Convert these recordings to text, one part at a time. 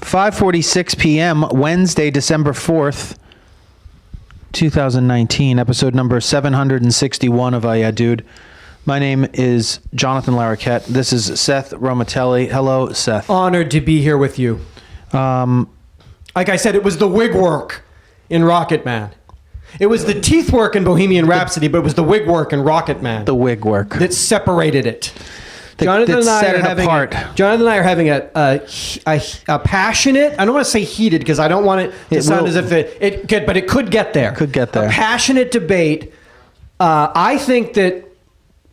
5:46 p.m. Wednesday, December 4th, 2019, episode number 761 of Yeah Dude. My name is Jonathan Larroquette. This is Seth Romatelli. Hello, Seth. Honored to be here with you. Like I said, it was the wig work in Rocket Man. It was the teeth work in Bohemian Rhapsody, but it was the wig work in Rocket Man. The wig work. That separated it. Jonathan and I are having a passionate, I don't want to say heated because I don't want it to sound as if it could, but it could get there. Could get there. A passionate debate. I think that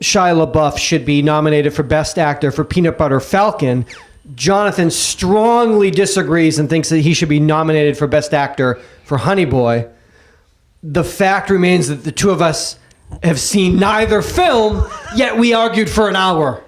Shia LaBeouf should be nominated for Best Actor for Peanut Butter Falcon. Jonathan strongly disagrees and thinks that he should be nominated for Best Actor for Honey Boy. The fact remains that the two of us have seen neither film, yet we argued for an hour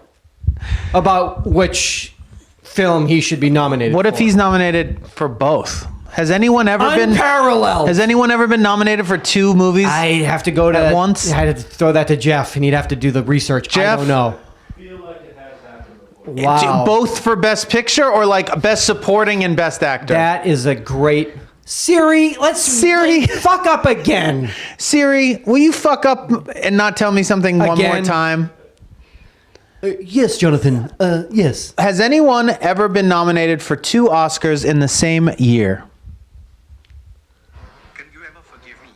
about which film he should be nominated What for. if he's nominated for both? Has anyone ever Unparalleled. Has anyone ever been nominated for two movies? I have to go to at once. I had to throw that to Jeff, and he'd have to do the research. Jeff? I don't know. I feel like it has happened before. Wow. Both for Best Picture or like Best Supporting and Best Actor? That is a great... Siri, Siri. fuck up again. Siri, will you fuck up and not tell me something one more Again? time? Yes, Jonathan. Yes. Has anyone ever been nominated for two Oscars in the same year? Can You Ever Forgive Me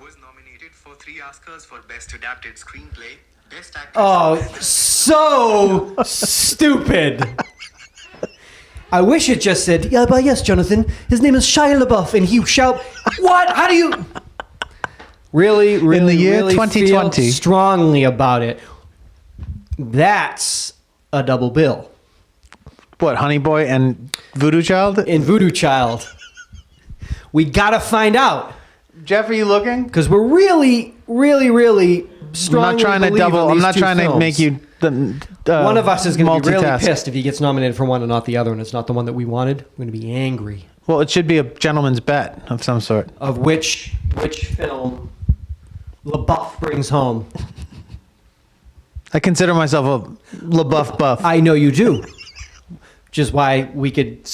was nominated for 3 Oscars for Best Adapted Screenplay, Best Actress. Oh, so stupid. I wish it just said, yeah, but yes, Jonathan, his name is Shia LaBeouf, and he shall... What? How do you... Really, In the year really 2020. feel strongly about it. That's a double bill. What, Honey Boy and Voodoo Child? In Voodoo Child. We gotta find out. Jeff, are you looking? Because we're really, really, really strongly I'm not trying to believe in double. these I'm not two trying to films. make you... One of us is going to be really multitask. pissed if he gets nominated for one and not the other, and it's not the one that we wanted. We're going to be angry. Well, it should be a gentleman's bet of some sort. Of which film LaBeouf brings home. I consider myself a LaBeouf buff. I know you do. Which is why we could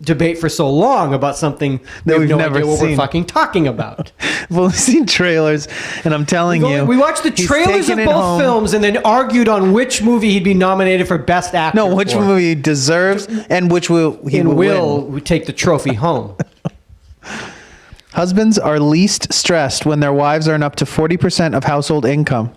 debate for so long about something That we we've have no never idea what we're seen. fucking talking about. I've only seen trailers, and I'm telling you, We watched the he's trailers of taking it both home. films and then argued on which movie he'd be nominated for Best Actor. No, which for. movie he deserves and which he will win. We take the trophy home. Husbands are least stressed when their wives earn up to 40% of household income,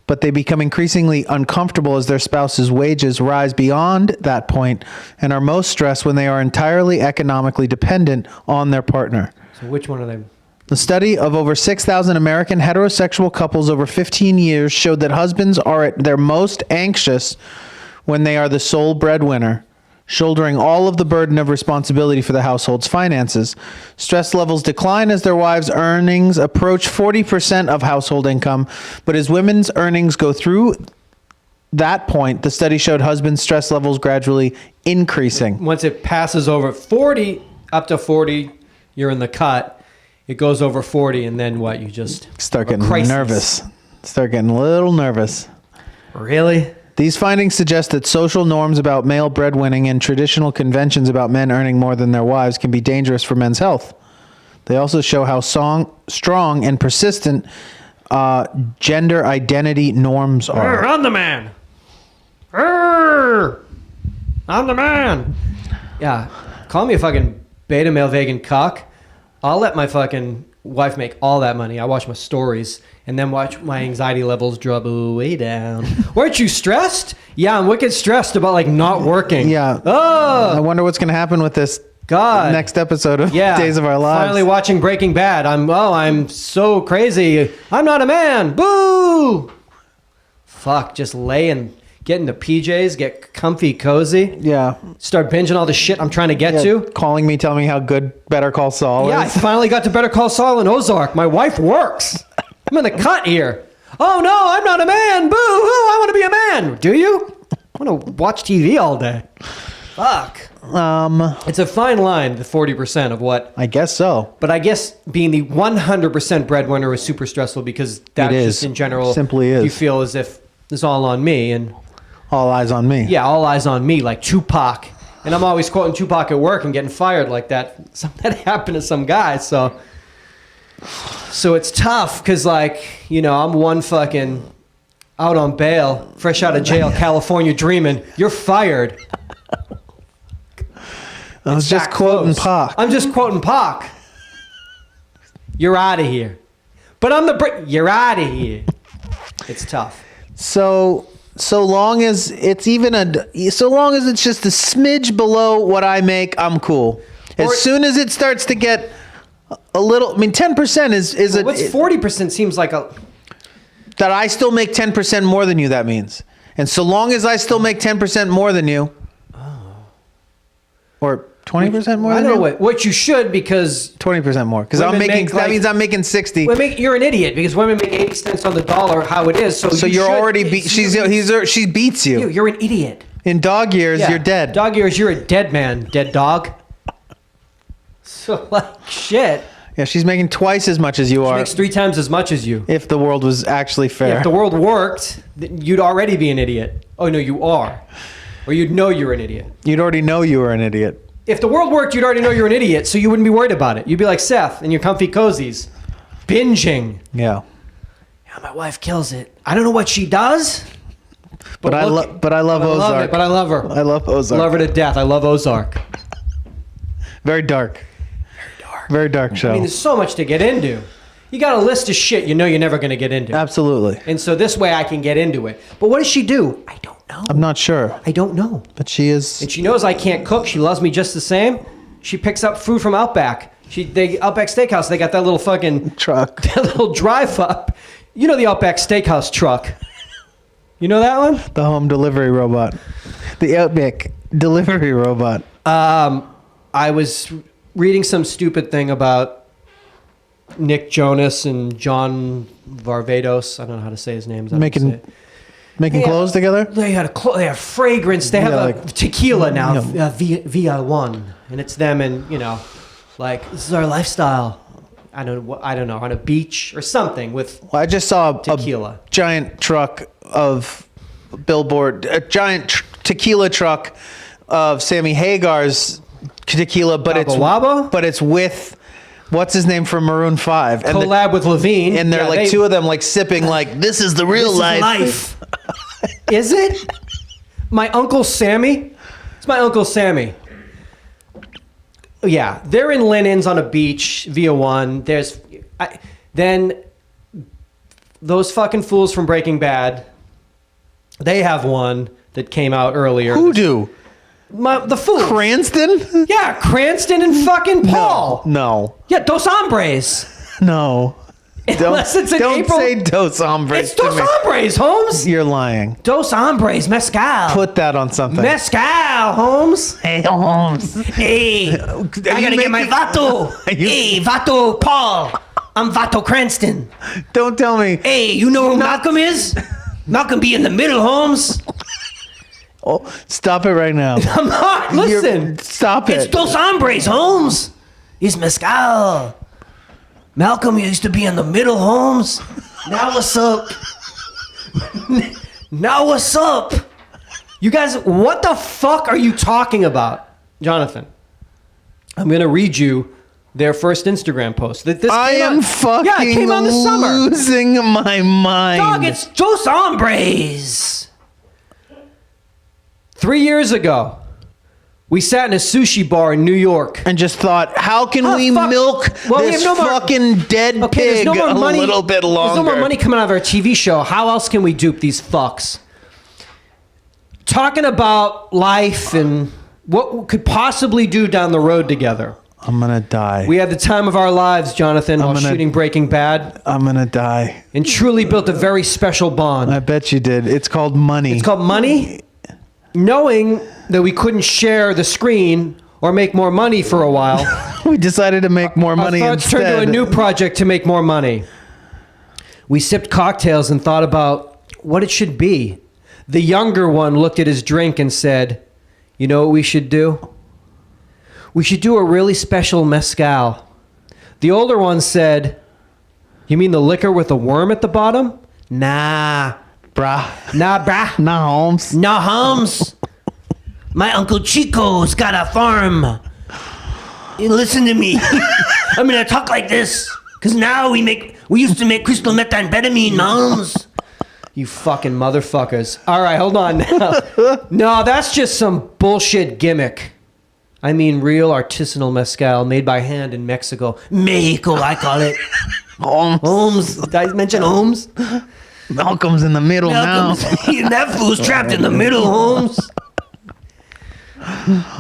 but they become increasingly uncomfortable as their spouse's wages rise beyond that point and are most stressed when they are entirely economically dependent on their partner. So which one are they? The study of over 6,000 American heterosexual couples over 15 years showed that husbands are at their most anxious when they are the sole breadwinner, shouldering all of the burden of responsibility for the household's finances. Stress levels decline as their wives' earnings approach 40% of household income, but as women's earnings go through that point, the study showed husbands' stress levels gradually increasing. Once it passes over 40, up to 40, you're in the cut. It goes over 40, and then what? You just Start have a getting crisis. nervous. Start getting a little nervous. Really? These findings suggest that social norms about male breadwinning and traditional conventions about men earning more than their wives can be dangerous for men's health. They also show how strong and persistent gender identity norms are. I'm the man. I'm the man. Yeah. Call me a fucking beta male vegan cock. I'll let my fucking wife make all that money. I watch my stories and then watch my anxiety levels drop way down. Weren't you stressed? Yeah, I'm wicked stressed about like not working. Yeah. Oh, I wonder what's going to happen with this God. next episode of Yeah. Days of Our Lives. Finally watching Breaking Bad. I'm so crazy. I'm not a man. Boo! Fuck, just lay and get into PJs, get comfy, cozy. Yeah. Start binging all the shit I'm trying to get Yeah, to. calling me, telling me how good Better Call Saul Yeah, I is. finally got to Better Call Saul and Ozark. My wife works. I'm in the cut here. Oh no, I'm not a man. Boo hoo, I want to be a man. Do you? I want to watch TV all day. Fuck. It's a fine line, the 40% of what. I guess so. But I guess being the 100% breadwinner is super stressful because that's It is. just in general. Simply is. You feel as if it's all on me and All eyes on me. yeah, all eyes on me, like Tupac And I'm always quoting Tupac at work and getting fired like that. That happened to some guy. So it's tough because, like, you know, I'm one fucking out on bail, fresh out of jail, California dreaming. You're fired. I was just quoting Pac. I'm just quoting Pac. You're out of here. But I'm you're out of here. It's tough. So long as it's just a smidge below what I make, I'm cool. As soon as it starts to get a little, I mean, 10% is what's 40% seems like a... That I still make 10% more than you, that means. And so long as I still make 10% more than you, or 20% more I than don't you? know what you should, because 20% more. Because women that means I'm making 60. you're an idiot, because women make 80 cents on the dollar how it is. So you're already she beats you. You're an idiot. In dog years, Yeah. you're dead. Dog years, you're a dead man, dead dog. So, like, shit. Yeah, she's making twice as much as you She are. makes 3 times as much as you. If the world was actually fair. If the world worked, you'd already be an idiot. Oh, no, you are. Or you'd know you're an idiot. You'd already know you were an idiot. If the world worked, you'd already know you're an idiot, so you wouldn't be worried about it. You'd be like Seth in your comfy cozies, binging. Yeah. Yeah, my wife kills it. I don't know what she does, But I love Ozark. I love it, but I love her. I love Ozark. Love her to death. I love Ozark. Very dark. Very dark show. I mean, there's so much to get into. You got a list of shit you know you're never going to get into. Absolutely. And so this way I can get into it. But what does she do? I don't know. I'm not sure. I don't know. But she is. And she knows I can't cook. She loves me just the same. She picks up food from Outback. Outback Steakhouse, they got that little fucking truck. That little drive up. You know the Outback Steakhouse truck. You know that one? The home delivery robot. The Outback delivery robot. I was reading some stupid thing about Nick Jonas and John Varvatos. I don't know how to say his names. Making clothes together? They have fragrance. They have like tequila now, via one, and it's them, and you know, like, this is our lifestyle. I don't know, on a beach or something with. Well, I just saw tequila. A giant truck of billboard, a giant tequila truck of Sammy Hagar's tequila, but it's with what's his name from Maroon 5 and collab with Levine, and they're two of them like sipping like this is the real life. Is it? My Uncle Sammy? It's my Uncle Sammy. Yeah, they're in linens on a beach via one. Then those fucking fools from Breaking Bad, they have one that came out earlier. Who do? The fools. Cranston? Yeah, Cranston and fucking Paul. No. Yeah, Dos Hombres. No. Unless it's in don't April. say Dos Hombres. It's Dos Hombres, Holmes. You're lying. Dos Hombres, mezcal. Put that on something. Mezcal, Holmes. Hey, Holmes. Hey, I gotta get my Vato. Hey, Vato Paul. I'm Vato Cranston. Don't tell me. Hey, you know who Malcolm is? Malcolm be in the middle, Holmes. Oh, stop it right now. I'm not. Listen. Stop it. It's Dos Hombres, Holmes. It's mezcal. Malcolm used to be in the middle, Holmes. Now what's up? Now what's up? You guys, what the fuck are you talking about? Jonathan, I'm going to read you their first Instagram post. I am fucking it came on this summer. losing my mind. Dog, it's Dos Hombres. 3 years ago, we sat in a sushi bar in New York. And just thought, how can we milk this fucking dead pig a little bit longer? There's no more money coming out of our TV show. How else can we dupe these fucks? Talking about life and what we could possibly do down the road together. I'm going to die. We had the time of our lives, Jonathan, while shooting Breaking Bad. I'm going to die. And truly built a very special bond. I bet you did. It's called money. It's called money? Knowing that we couldn't share the screen or make more money for a while, we decided to make more money our thoughts turned to a new project to make more money. We sipped cocktails and thought about what it should be. The younger one looked at his drink and said, you know what we should do? We should do a really special mezcal. The older one said, you mean the liquor with a worm at the bottom? Nah. Brah. Nah, brah. Nah, Holmes. Nah, Holmes. My Uncle Chico's got a farm. Listen to me. I'm gonna talk like this. Cause now we used to make crystal methamphetamine, moms. You fucking motherfuckers. All right, hold on now. No, that's just some bullshit gimmick. I mean real artisanal mezcal made by hand in Mexico. Mexico, I call it. Holmes. Did I mention Holmes? Malcolm's in the middle now. That fool's trapped in the middle, Holmes.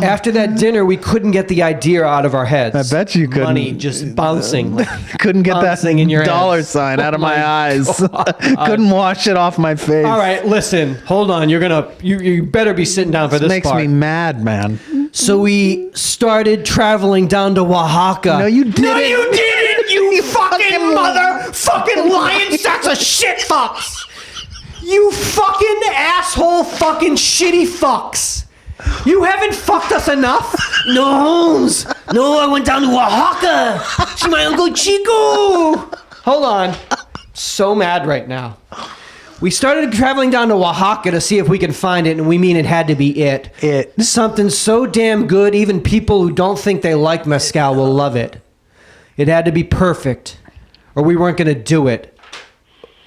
After that dinner, we couldn't get the idea out of our heads. I bet you couldn't. Money just bouncing. Couldn't get that Bouncing in your dollar hands. sign out of Oh my my eyes. God. Couldn't wash it off my face. All right, listen. Hold on. You better be sitting down for this Makes part. me mad, man. So we started traveling down to Oaxaca. No, you didn't. No, you didn't. You fucking motherfucking lying sacks of shit fucks. You fucking asshole fucking shitty fucks. You haven't fucked us enough? No, Holmes. No, I went down to Oaxaca. See my Uncle Chico. Hold on. So mad right now. We started traveling down to Oaxaca to see if we can find it, and we mean it had to be it. Something so damn good, even people who don't think they like mezcal will love it. It had to be perfect, or we weren't going to do it.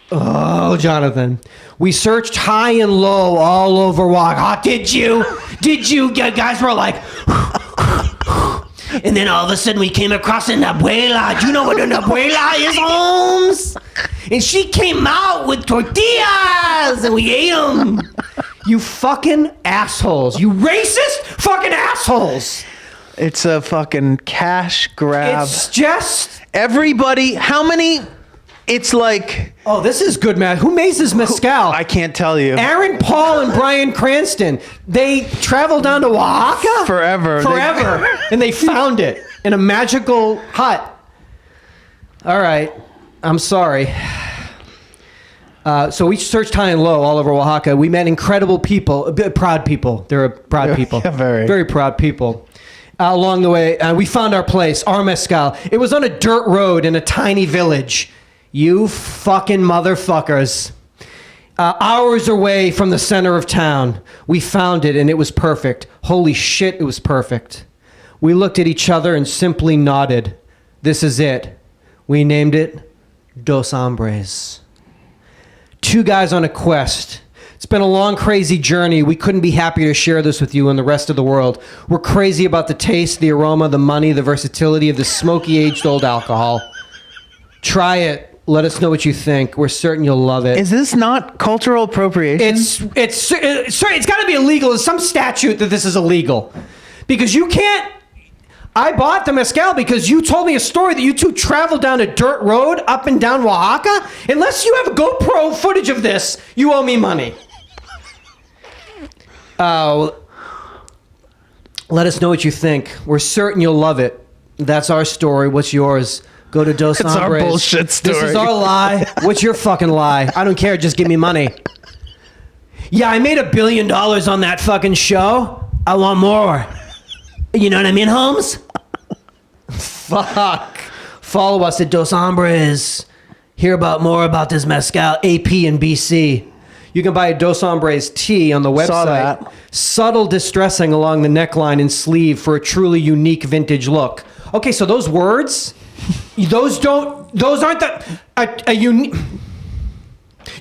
Oh, Jonathan. We searched high and low all over Oaxaca. Did you? Did you? Guys were like... And then all of a sudden we came across an abuela. Do you know what an abuela is, Holmes? And she came out with tortillas, and we ate them. You fucking assholes. You racist fucking assholes. It's a fucking cash grab. It's just... Everybody, how many? It's like... Oh, this is good, man. Who makes this mezcal? I can't tell you. Aaron Paul and Bryan Cranston. They traveled down to Oaxaca? Forever. And they found it in a magical hut. All right. I'm sorry. So we searched high and low all over Oaxaca. We met incredible people, proud people. They're proud people. Yeah, very proud people. Along the way, we found our place, our mezcal. It was on a dirt road in a tiny village. You fucking motherfuckers. Hours away from the center of town. We found it, and it was perfect. Holy shit, it was perfect. We looked at each other and simply nodded. This is it. We named it Dos Hombres. Two guys on a quest. It's been a long, crazy journey. We couldn't be happier to share this with you and the rest of the world. We're crazy about the taste, the aroma, the money, the versatility of this smoky, aged-old alcohol. Try it. Let us know what you think. We're certain you'll love it. Is this not cultural appropriation? It's got to be illegal. There's some statute that this is illegal. Because you can't... I bought the mezcal because you told me a story that you two traveled down a dirt road up and down Oaxaca. Unless you have GoPro footage of this, you owe me money. Let us know what you think. We're certain you'll love it. That's our story. What's yours? Go to Dos Hombres. It's our bullshit story. This is our lie. What's your fucking lie? I don't care. Just give me money. Yeah, I made $1 billion on that fucking show. I want more. You know what I mean, Holmes? Fuck. Follow us at Dos Hombres. Hear more about this mezcal, AP and BC. You can buy a Dos Hombres tee on the website. Saw that. Subtle distressing along the neckline and sleeve for a truly unique vintage look. Okay, so those words, those aren't a unique.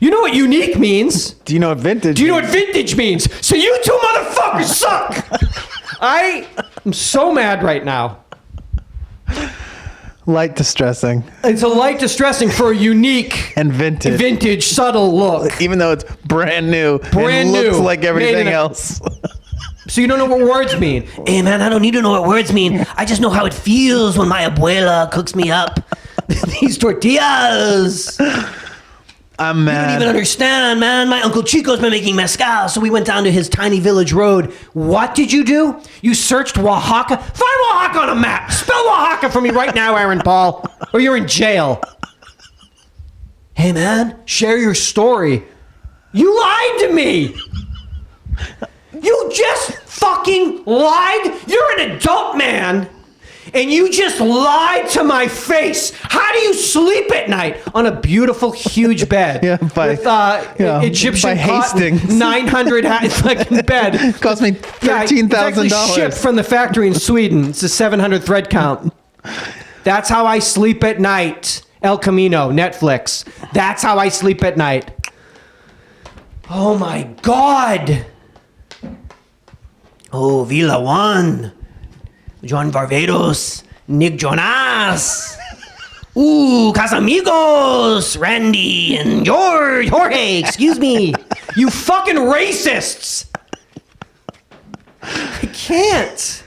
You know what unique means? Do you know what vintage Do you know what vintage means? So you two motherfuckers suck. I am so mad right now. Light distressing. It's a light distressing for a unique And vintage. subtle look. Even though it's brand new. Brand and looks new. like Made everything in a- else. So you don't know what words mean. Hey, man, I don't need to know what words mean. I just know how it feels when my abuela cooks me up these tortillas. I'm You mad. don't even understand, man. My Uncle Chico's been making mezcal, so we went down to his tiny village road. What did you do? You searched Oaxaca? Find Oaxaca on a map. Spell Oaxaca for me right now, Aaron Paul, or you're in jail. Hey, man, share your story. You lied to me. You just fucking lied. You're an adult man. And you just lied to my face. How do you sleep at night on a beautiful, huge bed Yeah, with Egyptian by cotton, Hastings. 900 fucking bed? Cost me Yeah, it's actually $13,000. shipped from the factory in Sweden. It's a 700 thread count. That's how I sleep at night. El Camino, Netflix. That's how I sleep at night. Oh my God. Oh, Villa One. John Barbados. Nick Jonas. Ooh, Casamigos. Randy and George. Jorge, excuse me. You fucking racists. I can't.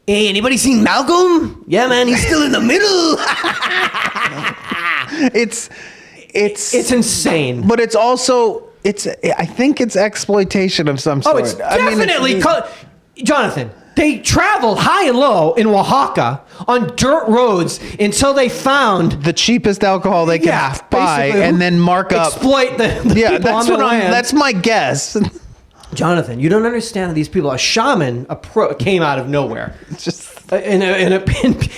Hey, anybody seen Malcolm? Yeah, man, he's still in the middle. It's It's insane. but it's also I think it's exploitation of some sort. Oh, it's I mean, definitely Jonathan. They traveled high and low in Oaxaca on dirt roads until they found the cheapest alcohol they can buy basically, and then mark up. exploit the Yeah, people that's on the what land. that's my guess. Jonathan, you don't understand that these people. A shaman came out of nowhere It's just and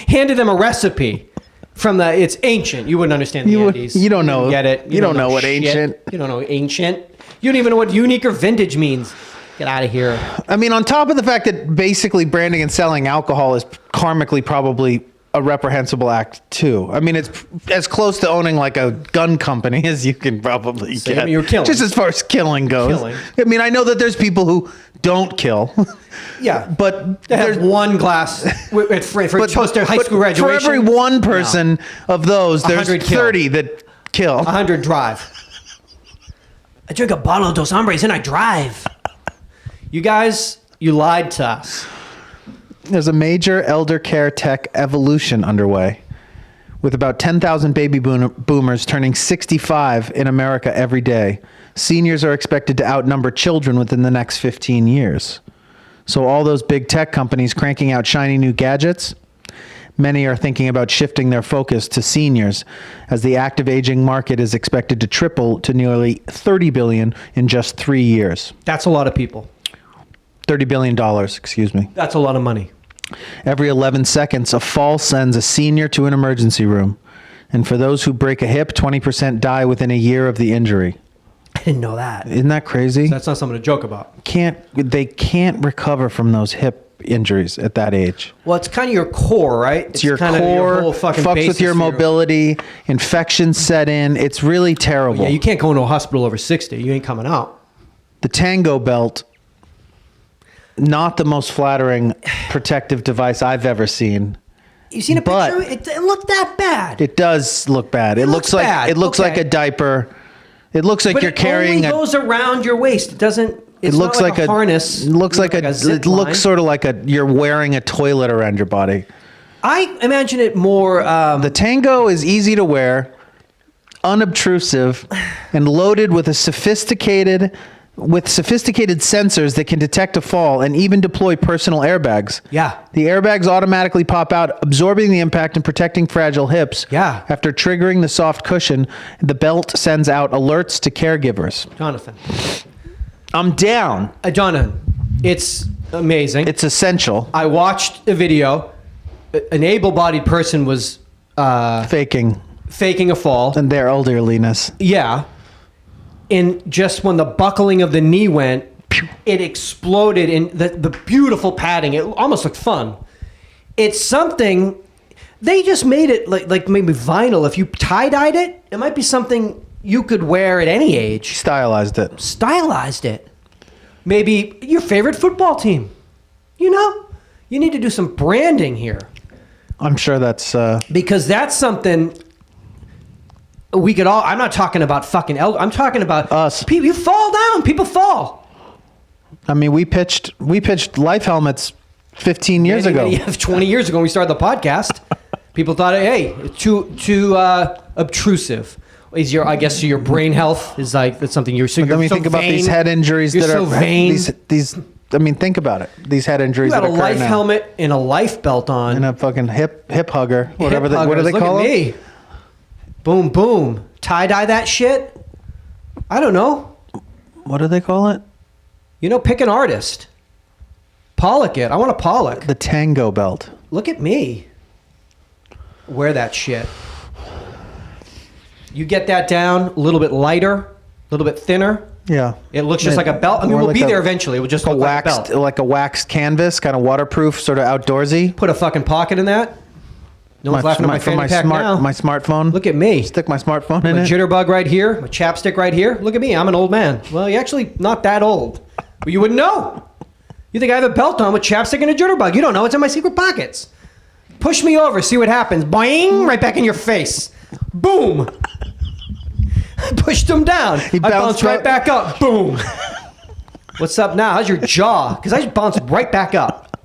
handed them a recipe from the. It's ancient. You wouldn't understand the Andes. you don't know. Wouldn't get it. You don't know what shit. ancient. You don't know ancient. You don't even know what unique or vintage means. Get out of here. I mean, on top of the fact that basically branding and selling alcohol is karmically probably a reprehensible act too. I mean, it's as close to owning like a gun company as you can probably So, I get. mean, you're killing. Just as far as killing goes. Killing. I mean, I know that there's people who don't kill. Yeah, But they have there's one glass for toast to high but school graduation. For every one person of those, there's 100 kill. 30 that kill. 100 drive. I drink a bottle of Dos Hombres and I drive. You guys, you lied to us. There's a major elder care tech evolution underway, with about 10,000 baby boomers turning 65 in America every day. Seniors are expected to outnumber children within the next 15 years. So all those big tech companies cranking out shiny new gadgets, many are thinking about shifting their focus to seniors, as the active aging market is expected to triple to nearly $30 billion in just 3 years. That's a lot of people. $30 billion, excuse me. That's a lot of money. Every 11 seconds, a fall sends a senior to an emergency room. And for those who break a hip, 20% die within a year of the injury. I didn't know that. Isn't that crazy? That's not something to joke about. They can't recover from those hip injuries at that age. Well, it's kind of your core, right? It's your kind of core, whole fucking fucks basis with your for mobility, infections set in. It's really terrible. Yeah, you can't go into a hospital over 60. You ain't coming out. The Tango belt, not the most flattering protective device I've ever seen. You seen a But- picture? It looked that bad. It does look bad. It looks looks like bad. it looks Okay. like a diaper. It looks like but you're it carrying only a. goes around your waist. It doesn't. It It's looks not like a harness. It looks like a. zip It looks line. sort of like you're wearing a toilet around your body. I imagine it more. The Tango is easy to wear, unobtrusive, and loaded with sophisticated sensors that can detect a fall and even deploy personal airbags. Yeah. The airbags automatically pop out, absorbing the impact and protecting fragile hips. Yeah. After triggering the soft cushion, the belt sends out alerts to caregivers. Jonathan. I'm down. Jonathan, it's amazing. It's essential. I watched a video. An able-bodied person was Faking faking a fall. and their elderliness. Yeah. And just when the buckling of the knee went, it exploded in the beautiful padding. It almost looked fun. It's something, they just made it like maybe vinyl. If you tie-dyed it, it might be something you could wear at any age. Stylized it. Stylized it. Maybe your favorite football team. You know? You need to do some branding here. I'm sure that's. Because that's something we could all. I'm not talking about fucking. I'm talking about Us. People, you fall down. People fall. I mean, we pitched life helmets 15 years ago. 20 years ago, when we started the podcast, people thought, hey, it's too obtrusive. Is I guess your brain health is like that's something you're. So But you're then we so think about vain. these head injuries You're that so are vain. these. I mean, think about it. These head injuries You got that a occur life now. helmet and a life belt on. And a fucking hip hugger, whatever. Hip What do huggers. they Look call at them? me. Boom, boom. Tie dye that shit. I don't know. What do they call it? You know, pick an artist. Pollock it. I want to Pollock. The tango belt. Look at me. Wear that shit. You get that down a little bit lighter, a little bit thinner. Yeah. It looks just like a belt. I mean, Or we'll like be a- there eventually. It will just look like a waxed, belt. like a waxed canvas, kind of waterproof, sort of outdoorsy. Put a fucking pocket in that. No one's laughing at my fanny pack now. my smartphone. Look at me. Stick my smartphone in My it. jitterbug right here. My chapstick right here. Look at me. I'm an old man. Well, you're actually not that old. But you wouldn't know. You think I have a belt on with chapstick and a jitterbug. You don't know. It's in my secret pockets. Push me over. See what happens. Boing. Right back in your face. Boom. I pushed him down. I bounced right back up. Boom. What's up now? How's your jaw? Because I just bounced right back up.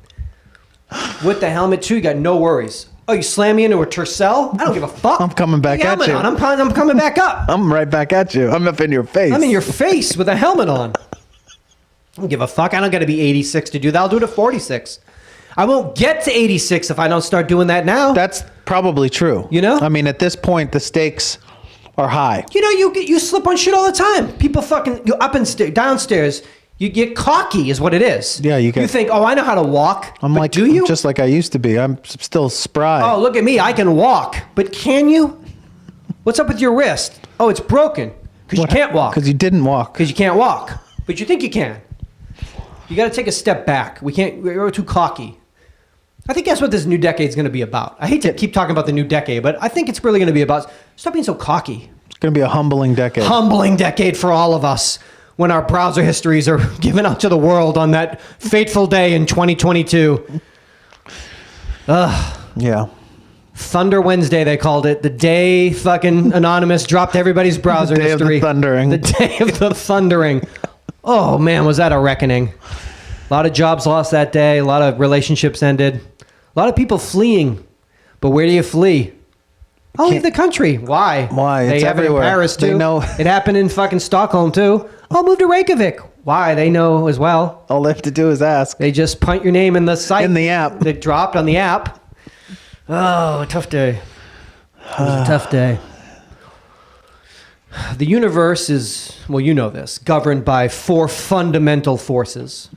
With the helmet, too, you got no worries. Oh, you slam me into a Tercel? I don't give a fuck. I'm coming back Put the at helmet you. on. I'm coming back up. I'm right back at you. I'm up in your face. I'm in your face with a helmet on. I don't give a fuck. I don't got to be 86 to do that. I'll do it at 46. I won't get to 86 if I don't start doing that now. That's probably true. You know? I mean, at this point, the stakes are high. You know, you slip on shit all the time. People fucking you up and downstairs. You get cocky, is what it is. Yeah, you get- You think, oh, I know how to walk. I'm but like, do you? just like I used to be. I'm still spry. Oh, look at me. I can walk. But can you? What's up with your wrist? Oh, it's broken. Because you can't walk. Because you didn't walk. Because you can't walk. But you think you can. You got to take a step back. We're too cocky. I think that's what this new decade is going to be about. I hate to keep talking about the new decade, but I think it's really going to be about stop being so cocky. It's going to be a humbling decade. Humbling decade for all of us when our browser histories are given out to the world on that fateful day in 2022. Yeah. Thunder Wednesday, they called it. The day fucking Anonymous dropped everybody's browser The day of the history. thundering. The day of the thundering. Oh, man, was that a reckoning. A lot of jobs lost that day. A lot of relationships ended. A lot of people fleeing. But where do you flee? I'll leave the country. Why? Why? They It's have it in everywhere. Paris, too. They know. It happened in fucking Stockholm, too. I'll move to Reykjavik. Why? They know as well. All they have to do is ask. They just punt your name in the site. In the app. They dropped on the app. Oh, a tough day. It was a tough day. The universe is, well, you know this, governed by 4 fundamental forces.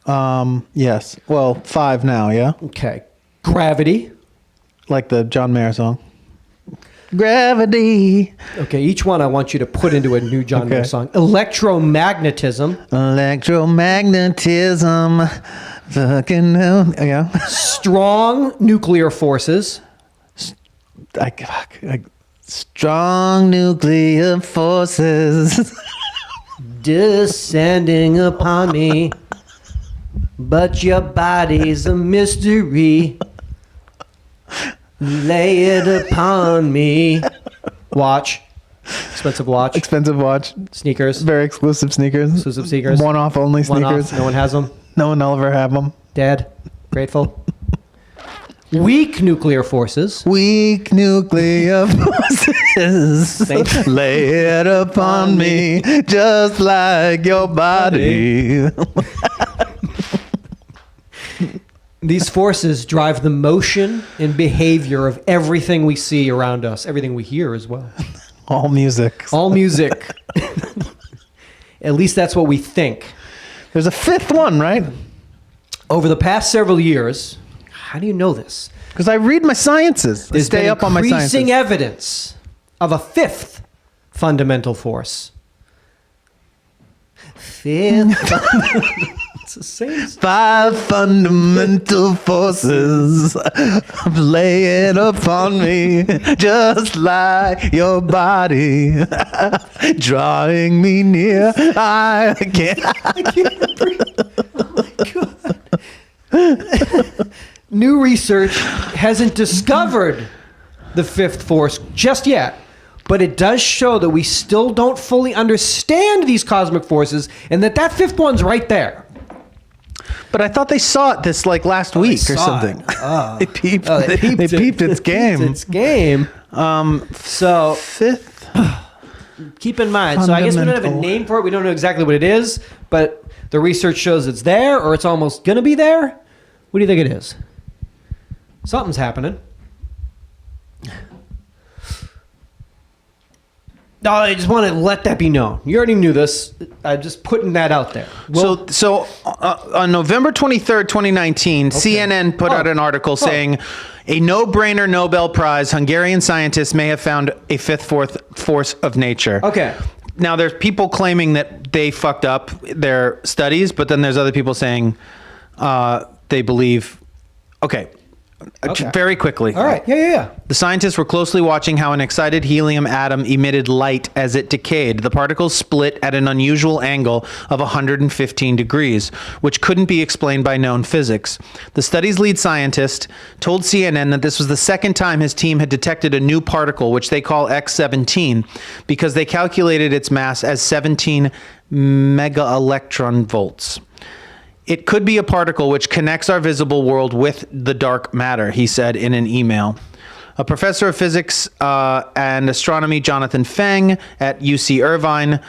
Yes. Well, 5 now, yeah? Okay. Gravity. Like the John Mayer song. Gravity. Okay, each one I want you to put into a new John Mayer Okay. song. Electromagnetism. Electromagnetism. Fucking hell. Yeah. Strong nuclear forces. Strong nuclear forces. Descending upon me. But your body's a mystery. Lay it upon me. Watch. Expensive watch. Expensive watch. Sneakers. Very exclusive sneakers. Exclusive sneakers. One-off only One sneakers. off. No one has them. No one will ever have them. Dead. Grateful. Weak nuclear forces. Weak nuclear forces. Thank you. Lay it upon me just like your body. These forces drive the motion and behavior of everything we see around us, everything we hear as well. All music. All music. At least that's what we think. There's a 5th one, right? Over the past several years, how do you know this? Because I read my sciences. I There's stay been up on my sciences. increasing evidence of a 5th fundamental force. 5th. It's the same. 5 fundamental forces lay it upon me just like your body drawing me near. I can't breathe. Oh my God. New research hasn't discovered the 5th force just yet, but it does show that we still don't fully understand these cosmic forces and that 5th one's right there. But I thought they saw it this like last week or saw something. it. They peeped. Oh, they peeped its game. Its game. So 5th. keep in mind. So I guess we don't have a Fundamental. name for it. We don't know exactly what it is, but the research shows it's there or it's almost going to be there. What do you think it is? Something's happening. No, I just want to let that be known. You already knew this. I'm just putting that out there. So on November 23rd, 2019, CNN put out an article saying a no-brainer Nobel Prize, Hungarian scientists may have found a fifth force of nature. Okay. Now, there's people claiming that they fucked up their studies, but then there's other people saying they believe... Okay. Very quickly. All right. Yeah. The scientists were closely watching how an excited helium atom emitted light as it decayed. The particles split at an unusual angle of 115 degrees, which couldn't be explained by known physics. The study's lead scientist told CNN that this was the second time his team had detected a new particle, which they call X17, because they calculated its mass as 17 megaelectron volts. It could be a particle which connects our visible world with the dark matter, he said in an email. A professor of physics and astronomy, Jonathan Feng at UC Irvine,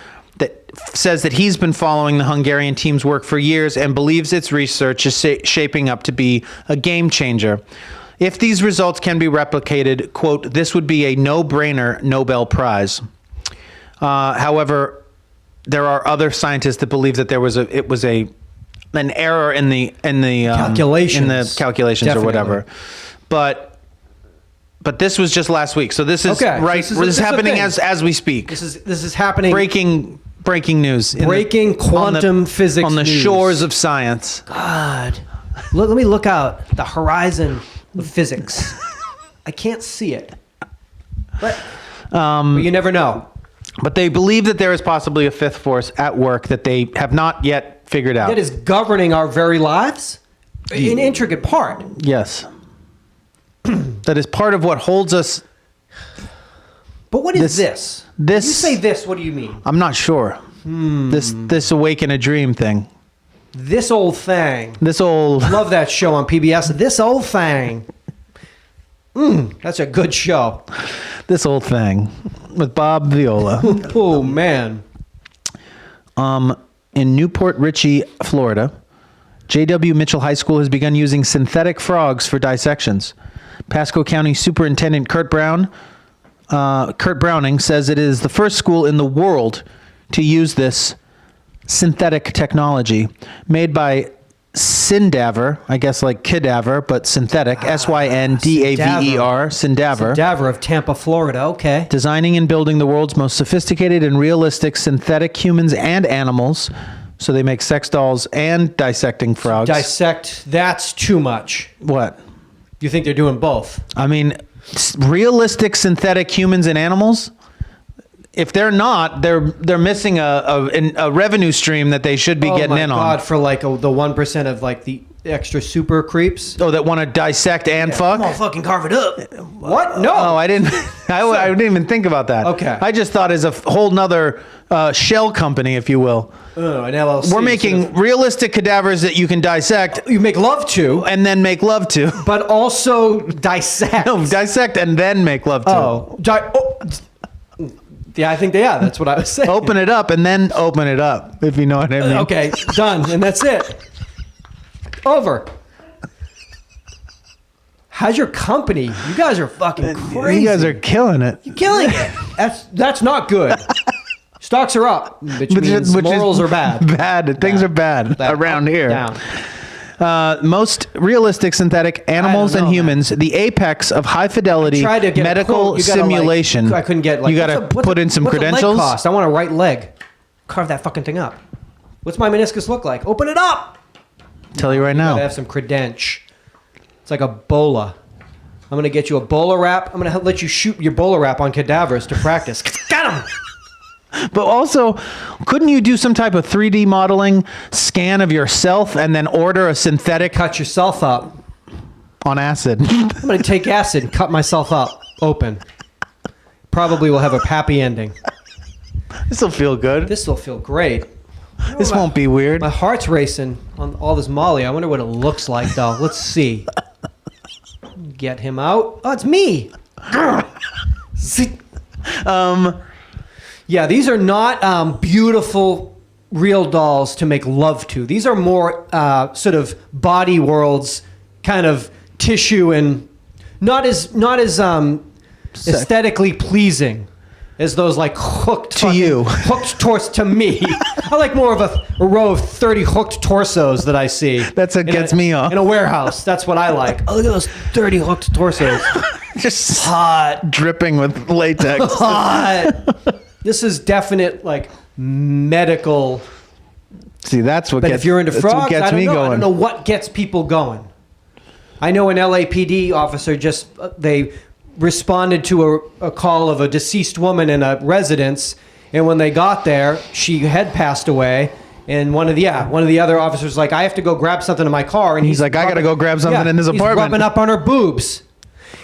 says that he's been following the Hungarian team's work for years and believes its research is shaping up to be a game changer. If these results can be replicated, quote, this would be a no-brainer Nobel Prize. However, there are other scientists that believe that it was an error in the calculations Definitely. or whatever, but this was just last week, so this is right. This is happening as we speak. This is happening. Breaking news. Breaking quantum physics on the news. shores of science. God, let me look out the horizon of physics. I can't see it, but you never know. But they believe that there is possibly a fifth force at work that they have not yet figured out. That is governing our very lives? An intricate part. Yes. That is part of what holds us. But what is this? This. You say this, what do you mean? I'm not sure. This awaken a dream thing. This old thing. This old. Love that show on PBS. This old thing. That's a good show. This old thing with Bob Viola. Oh, man. In Newport Richey, Florida, J.W. Mitchell High School has begun using synthetic frogs for dissections. Pasco County Superintendent Kurt Browning says it is the first school in the world to use this synthetic technology made by Syndaver, I guess like cadaver, but synthetic, Syndaver, Syndaver. Syndaver of Tampa, Florida, okay. Designing and building the world's most sophisticated and realistic synthetic humans and animals. So they make sex dolls and dissecting frogs. Dissect, that's too much. What? You think they're doing both? I mean, realistic synthetic humans and animals? If they're not, they're missing a revenue stream that they should be getting in on. Oh my God, for like the 1% of like the extra super creeps. Oh, that want to dissect and fuck? I'm gonna fucking carve it up. What? No. Oh, I didn't. I didn't even think about that. Okay. I just thought as a whole nother shell company, if you will. Oh, an LLC. We're making realistic cadavers that you can dissect. You make love to, And then make love to. but also dissect. No, dissect and then make love to. Oh. Yeah, I think that's what I was saying. Open it up and then open it up, if you know what I mean. Okay, done, and that's it. Over. How's your company? You guys are fucking crazy. You guys are killing it. You're killing it. That's not good. Stocks are up, which means morals are bad. Bad. Things are bad around here. Down. Most realistic synthetic animals and humans, the apex of high fidelity Tried to get medical simulation. I couldn't get you got to put in some what's credentials. A leg cost? I want a right leg. Carve that fucking thing up. What's my meniscus look like? Open it up. Tell you right I now. have some credentials. It's like a bola. I'm gonna get you a bola wrap. I'm gonna let you shoot your bola wrap on cadavers to practice. Got him. But also, couldn't you do some type of 3D modeling scan of yourself and then order a synthetic Cut yourself up. on acid? I'm gonna take acid and cut myself up open. Probably will have a happy ending. This will feel good. This will feel great. This won't be weird. My heart's racing on all this Molly. I wonder what it looks like, though. Let's see. Get him out. Oh, it's me. See? Yeah, these are not beautiful real dolls to make love to. These are more sort of body worlds, kind of tissue and not as aesthetically pleasing. as those like hooked To you. hooked torso to me. I like more of a row of 30 hooked torsos that I see. That's what gets me off. In a warehouse. That's what I like. Oh, look at those 30 hooked torsos. Just Hot. dripping with latex. Hot. This is definite like medical. See, that's what But gets, if you're into that's what frogs, gets I don't me know. going. I don't know what gets people going. I know an LAPD officer just they responded to a call of a deceased woman in a residence, and when they got there, she had passed away. And one of the other officers was like, I have to go grab something in my car, and He's like, I gotta go grab something in his apartment. He's rubbing up on her boobs.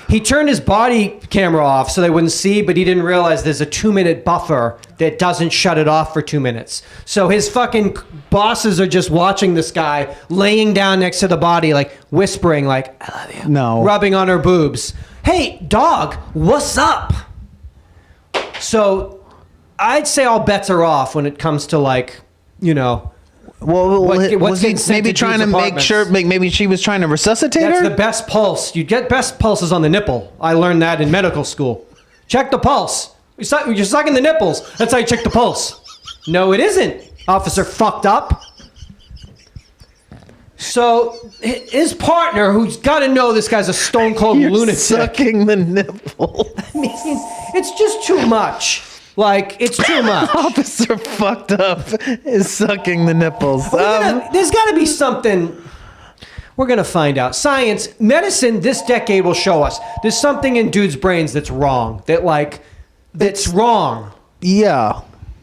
He turned his body camera off so they wouldn't see, but he didn't realize there's a 2-minute buffer that doesn't shut it off for 2 minutes. So his fucking bosses are just watching this guy laying down next to the body, like whispering, like, I love you. No. Rubbing on her boobs. Hey, dog, what's up? So I'd say all bets are off when it comes to like, you know, Well, What's was he getting sent maybe to trying to these make apartments? sure? Maybe she was trying to resuscitate that's her. the best pulse. You get best pulses on the nipple. I learned that in medical school. Check the pulse. You're sucking the nipples. That's how you check the pulse. No, it isn't. Officer fucked up. So his partner, who's got to know this guy's a stone cold You're lunatic. sucking the nipple. I mean, it's just too much. Like, it's too much. Officer fucked up is sucking the nipples. There's got to be something. We're going to find out. Science, medicine, this decade will show us. There's something in dudes' brains that's wrong. That's wrong. Yeah.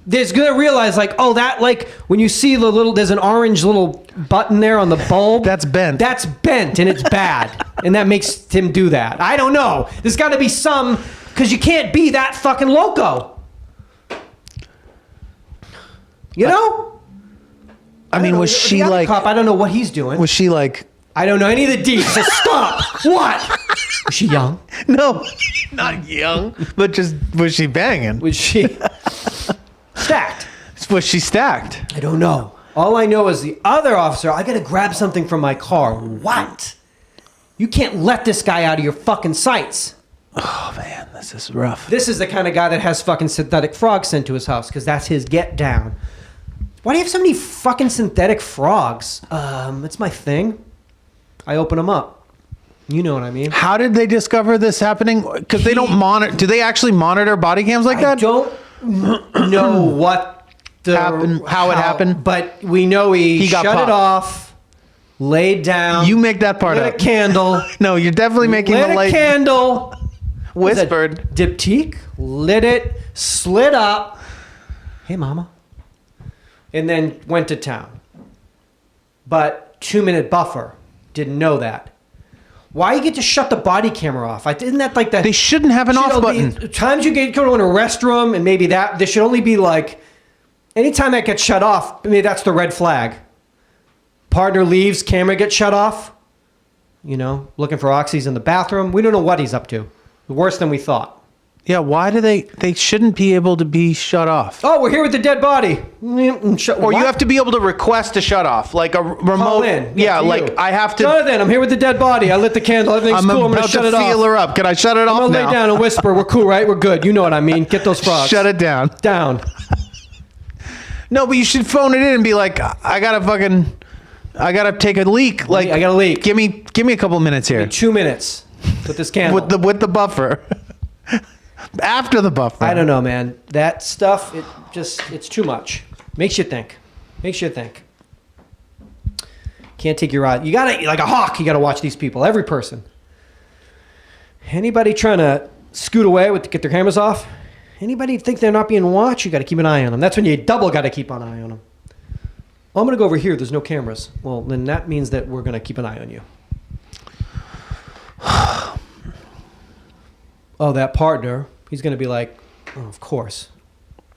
There's going to realize, like, oh, that, like, when you see there's an orange little button there on the bulb. That's bent. That's bent, and it's bad. And that makes him do that. I don't know. There's got to be some, because you can't be that fucking loco. You know? I mean, was she like? Cop, I don't know what he's doing. Was she like? I don't know any of the deets, so stop. What? Was she young? No, not young, but just was she banging? Was she stacked? Was she stacked? I don't know. All I know is the other officer, I gotta grab something from my car. What? You can't let this guy out of your fucking sights. Oh man, this is rough. This is the kind of guy that has fucking synthetic frogs sent to his house, because that's his get down. Why do you have so many fucking synthetic frogs? It's my thing. I open them up. You know what I mean? How did they discover this happening? Because they don't monitor. Do they actually monitor body cams like I that? don't know what how it happened? but we know he got shut popped. it off, laid down. You make that part lit up. a candle. No, you're definitely making lit the a light. candle. Whispered. Diptyque, lit it, slid up. Hey, mama. And then went to town. But 2-minute buffer. Didn't know that. Why you get to shut the body camera off? Isn't that like that? They shouldn't have an off Should button. be- Times you go to a restroom and maybe that there should only be like anytime that gets shut off. I mean that's the red flag. Partner leaves, camera gets shut off. You know, looking for oxys in the bathroom. We don't know what he's up to. Worse than we thought. Yeah, why do they shouldn't be able to be shut off? Oh, we're here with the dead body. Or you have to be able to request to shut off, like a remote. Call in. Yeah, to like you. I have to. Jonathan, I'm here with the dead body. I lit the candle. Everything's I'm cool. I'm about gonna shut to it off. feel her up. Can I shut it I'm off gonna now? lay down and whisper. We're cool, right? We're good. You know what I mean. Get those frogs. Shut it down. down. No, but you should phone it in and be like, I gotta take a leak. Like I got a leak. Give me a couple minutes here 2 minutes with this candle. with the buffer. After the buffer. I don't know, man. That stuff, it's too much. Makes you think. Can't take your eye. You gotta, like a hawk, you gotta watch these people. Every person. Anybody trying to scoot away get their cameras off? Anybody think they're not being watched? You gotta keep an eye on them. That's when you double gotta keep an eye on them. Oh, I'm gonna go over here. There's no cameras. Well, then that means that we're gonna keep an eye on you. Oh, that partner. He's going to be like, oh, of course.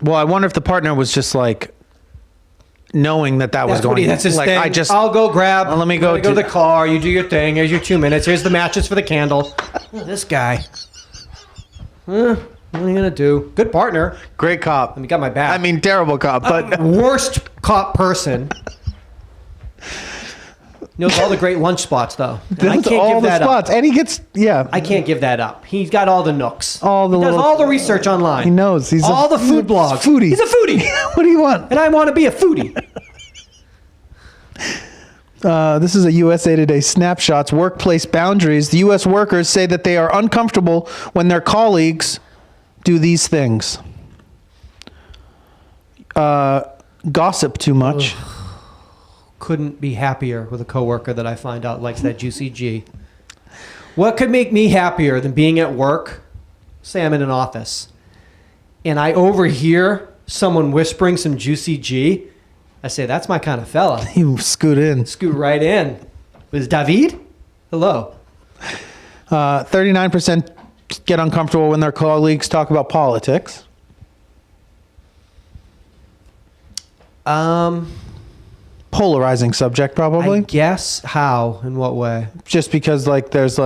Well, I wonder if the partner was just like knowing that was going. That's his like, thing. I'll go grab. Let me go to the car. You do your thing. Here's your 2 minutes. Here's the matches for the candle. This guy. What are you gonna do? Good partner. Great cop. I mean, got my back. I mean, terrible cop, but worst cop person. Knows all the great lunch spots though. And I That's can't all give the that spots. up. And he gets, I can't give that up. He's got all the nooks. All the he does little- all the research online. he knows. He's all the food blogs. Foodie. He's a foodie. What do you want? And I want to be a foodie. This is a USA Today snapshots. Workplace boundaries. The U.S. workers say that they are uncomfortable when their colleagues do these things. Gossip too much. Couldn't be happier with a coworker that I find out likes that juicy G. What could make me happier than being at work? Say I'm in an office and I overhear someone whispering some juicy G. I say, that's my kind of fella. You scoot in. Scoot right in. Is David? Hello. 39% get uncomfortable when their colleagues talk about politics. Polarizing subject, probably. I guess how? In what way? Just because there's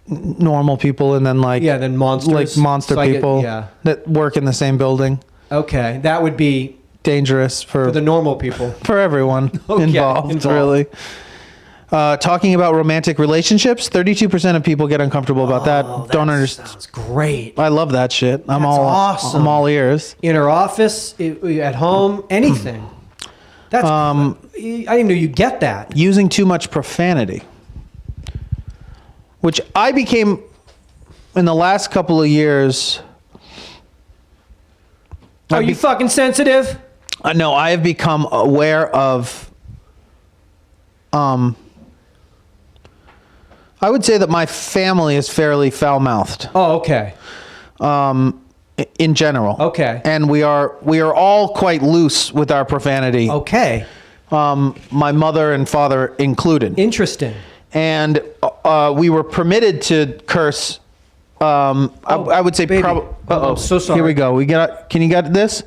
normal people and then Yeah, then monsters. like monster So I get- people yeah. that work in the same building. Okay, that would be Dangerous for the normal people. for everyone Okay, involved, really. Talking about romantic relationships, 32% of people get uncomfortable about that. Don't understand. Sounds great. I love that shit. I'm That's all awesome. I'm all ears. In our office, at home, anything. That's. I didn't know you get that. Using too much profanity, which I became in the last couple of years. Are you fucking sensitive? No, I have become aware of. I would say that my family is fairly foul-mouthed. Oh, okay. In general. Okay. And we are all quite loose with our profanity. Okay. My mother and father included. Interesting. And we were permitted to curse. I would say baby. probably. I'm so sorry. Here we go. Can you get this?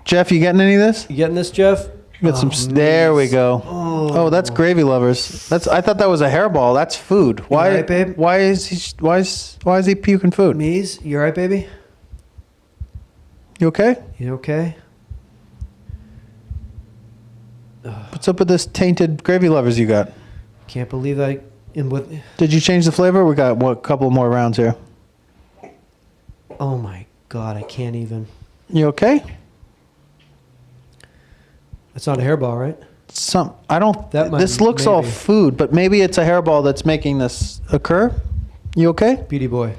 Jeff, you getting any of this? You getting this, Jeff? Get some. There we go. Oh, that's gravy lovers. I thought that was a hairball. That's food. Why, all right, babe? Why is he puking food? Mies, you all right, baby? You okay? You okay? What's up with this tainted gravy lovers you got? Can't believe I am with. Did you change the flavor? We got a couple more rounds here. Oh my God, I can't even. You okay? That's not a hairball, right? I don't. That might- This looks all maybe. food, but maybe it's a hairball that's making this occur. You okay? Beauty boy,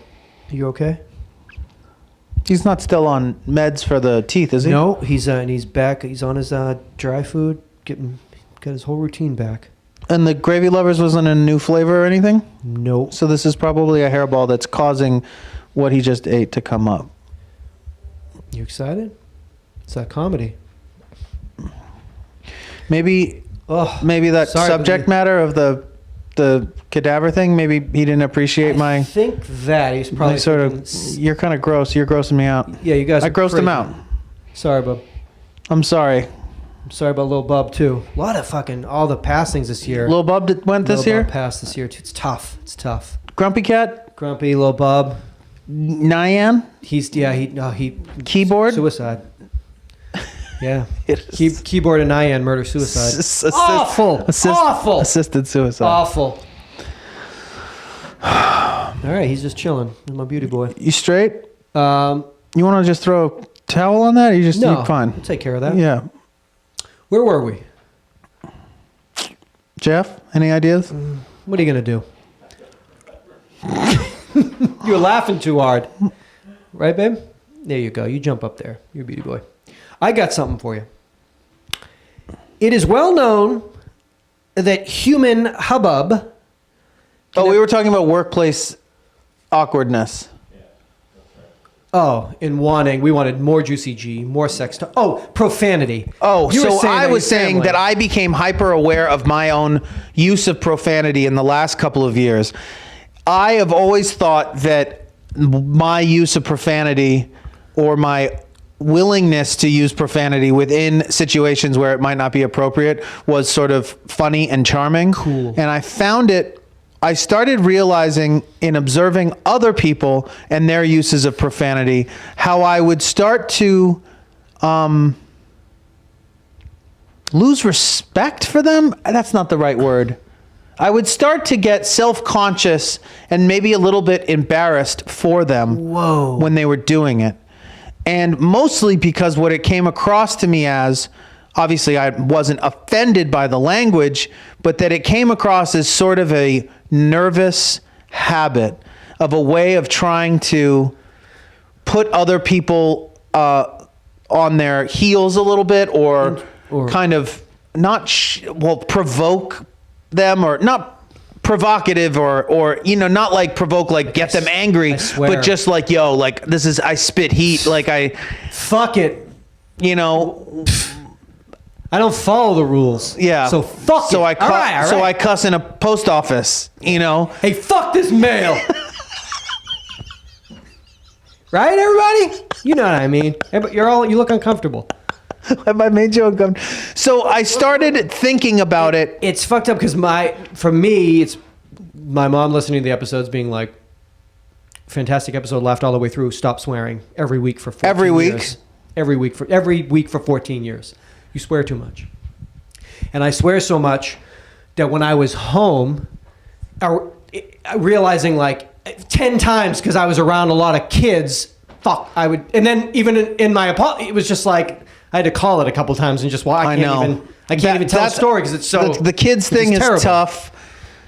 you okay? He's not still on meds for the teeth, is he? No, he's back. He's on his dry food. Got his whole routine back. And the gravy lovers wasn't a new flavor or anything? Nope. So this is probably a hairball that's causing what he just ate to come up. You excited? It's that comedy. Maybe Oh, that sorry, but subject matter of the cadaver thing, maybe he didn't appreciate I my think that he's probably sort of, thinking, you're kind of gross. You're grossing me out. Yeah, you guys. I are grossed him crazy. out. Sorry, bub. I'm sorry. I'm sorry about Lil Bub too. A lot of fucking all the passings this year. Lil Bub went this Lil year? Bub passed this year too. It's tough. It's tough. Grumpy Cat? Grumpy Lil Bub. Nyan? He Keyboard? suicide. Yeah. It is- Keyboard and Nyan murder suicide. Awful. Awful. Assisted suicide. Awful. All right, he's just chilling. He's my beauty boy. You straight? Um, You want to just throw a towel on that? Or you're no, fine. We'll take care of that. Yeah. Where were we? Jeff, any ideas? What are you gonna do? You're laughing too hard, right, babe? There you go. You jump up there. You're a beauty boy. I got something for you. It is well known that human hubbub. Oh, we were talking about workplace awkwardness. Oh, we wanted more juicy G, more sex talk. Oh, profanity. Oh, You were so saying I that was your saying family- that I became hyper aware of my own use of profanity in the last couple of years. I have always thought that my use of profanity or my willingness to use profanity within situations where it might not be appropriate was sort of funny and charming. Cool. And I started realizing in observing other people and their uses of profanity, how I would start to lose respect for them. That's not the right word. I would start to get self-conscious and maybe a little bit embarrassed for them when they were doing it. And mostly because what it came across to me as, obviously I wasn't offended by the language, but that it came across as sort of a nervous habit of a way of trying to put other people on their heels a little bit or kind of provoke them, or not provocative or not like provoke, like get them angry, but just like, yo, like this is, I spit heat, like I fuck it, I don't follow the rules. Yeah. So fuck it. So I All right. So I cuss in a post office, Hey, fuck this mail. Right, everybody? You know what I mean. But you look uncomfortable. Have I made you uncomfortable? So I started thinking about it. It's fucked up because for me, it's my mom listening to the episodes being like, fantastic episode, laughed all the way through, stop swearing every week for 14 years. Every week for 14 years. You swear too much. And I swear so much that when I was home, realizing like 10 times, because I was around a lot of kids, and then even in my apartment, it was just like, I had to call it a couple times and just, I can't even tell a story because it's so... The kids thing is tough.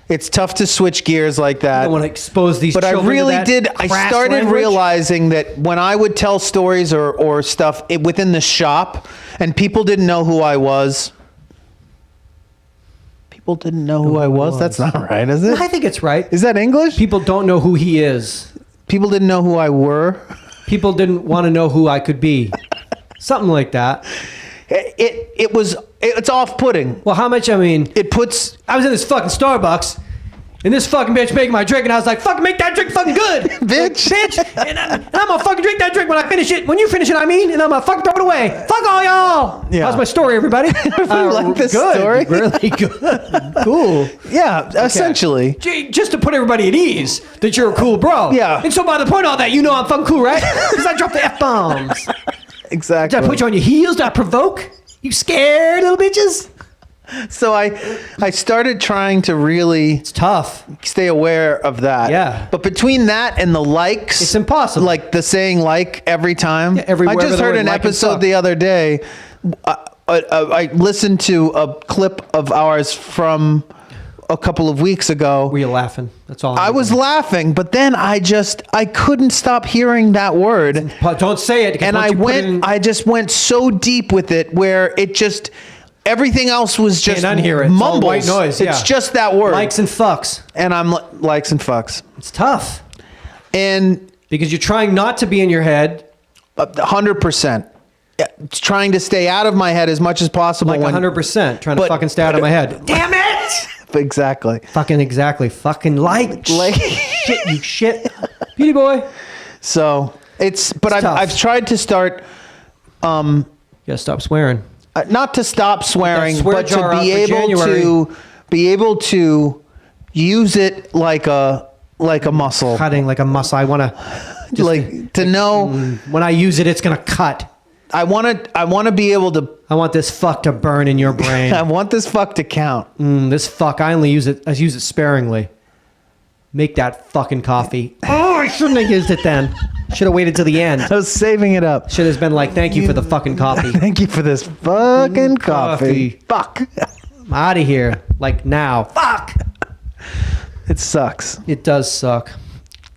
It's tough to switch gears like that. I don't want to expose these children. But I really did. I started language. realizing that when I would tell stories or stuff within the shop, and people didn't know who I was. People didn't know who I was. That's not right, is it? I think it's right. Is that English? People don't know who he is. People didn't know who I were. People didn't want to know who I could be. Something like that. It's off-putting. Well, how much? I mean, it puts. I was in this fucking Starbucks, and this fucking bitch making my drink, and I was like, "Fucking make that drink fucking good, bitch." And I'm gonna fucking drink that drink when I finish it. When you finish it, and I'm gonna fucking throw it away. Fuck all y'all. Yeah. That's my story, everybody. Like this story. Really good. Cool. Yeah, essentially. Just to put everybody at ease that you're a cool bro. Yeah. And so by the point of all that, I'm fucking cool, right? Because I dropped the F-bombs. Exactly. Did I put you on your heels? Did I provoke? You scared little bitches? So I started trying to really... It's tough. Stay aware of that. Yeah. But between that and the likes... It's impossible. Like the saying like every time. Yeah, everywhere. I just heard an episode the other day. I listened to a clip of ours from a couple of weeks ago. Were you laughing? That's all. I was laughing, but then I couldn't stop hearing that word. Don't say it. And I just went so deep with it where it just, everything else was just mumbles. White noise. Yeah. It's just that word. Likes and fucks. And I'm likes and fucks. It's tough. And because you're trying not to be in your head. 100%. Trying to stay out of my head as much as possible. Like 100%. Trying to fucking stay out of my head. Damn it! Exactly. Fucking exactly. Fucking like shit, you shit. Beauty boy. So I've tried to start. You gotta stop swearing. Not to stop swearing, but to be able to use it like a muscle. Cutting like a muscle. I want to know when I use it, it's gonna cut. I want to be able to. I want this fuck to burn in your brain. I want this fuck to count. This fuck. I use it sparingly. Make that fucking coffee. Oh, I shouldn't have used it then. Should have waited till the end. I was saving it up. Should have been like, thank you for the fucking coffee. Thank you for this fucking coffee. Fuck. I'm out of here. Like now. Fuck. It sucks. It does suck.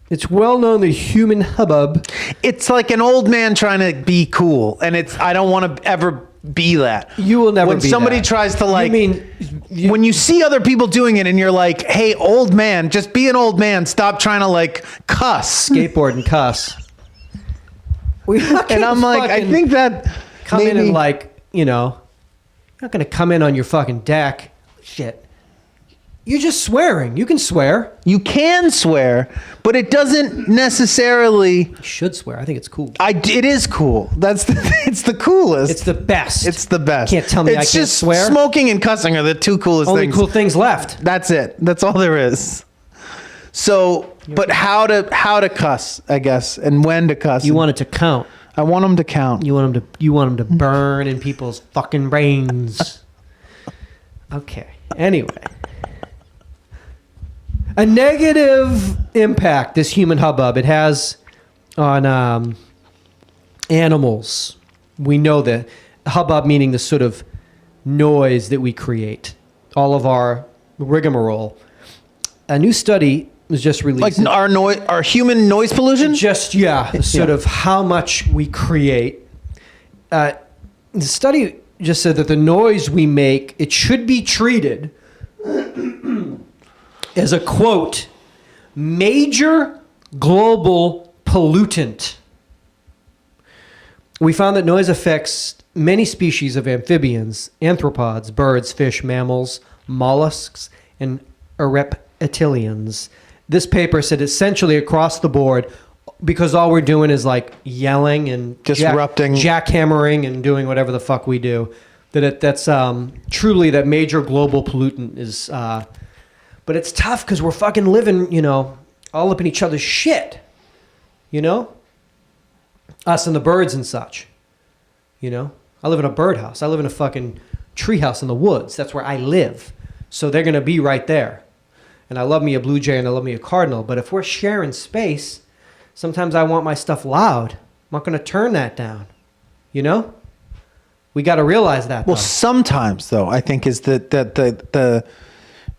It's well known the human hubbub. It's like an old man trying to be cool, and I don't want to ever be that. You will never be that. When somebody tries to when you see other people doing it and you're like, hey, old man, just be an old man. Stop trying to cuss. Skateboard and cuss. And I'm like, I think that come in and you're not going to come in on your fucking deck. Shit. You're just swearing. You can swear. You can swear, but it doesn't necessarily. You should swear. I think it's cool. It is cool. It's the coolest. It's the best. It's the best. Can't tell me I can't swear. Smoking and cussing are the two coolest things. Only cool things left. That's it. That's all there is. So, but how to cuss, I guess, and when to cuss. You want it to count. I want them to count. You want them to burn in people's fucking brains. Okay. Anyway. A negative impact this human hubbub it has on animals. We know that hubbub meaning the sort of noise that we create. All of our rigmarole. A new study was just released. Like our human noise pollution? Just, sort of how much we create. The study just said that the noise we make, it should be treated as a, quote, major global pollutant. We found that noise affects many species of amphibians, arthropods, birds, fish, mammals, mollusks, and reptilians. This paper said essentially across the board, because all we're doing is like yelling and disrupting, jackhammering, and doing whatever the fuck we do. That's truly that major global pollutant is. But it's tough because we're fucking living, all up in each other's shit. Us and the birds and such. I live in a birdhouse. I live in a fucking treehouse in the woods. That's where I live. So they're gonna be right there. And I love me a blue jay and I love me a cardinal. But if we're sharing space, sometimes I want my stuff loud. I'm not going to turn that down. We got to realize that. Well, sometimes though, I think is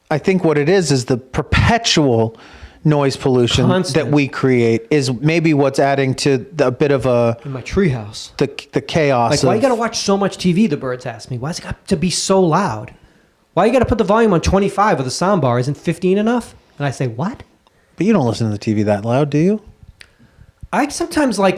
I think what it is the perpetual noise pollution that we create is maybe what's adding to a bit of in my treehouse, the chaos. Like, why you got to watch so much TV? The birds ask me. Why's it got to be so loud? Why you got to put the volume on 25 with the soundbar? Isn't 15 enough? And I say, what? But you don't listen to the TV that loud, do you? I sometimes like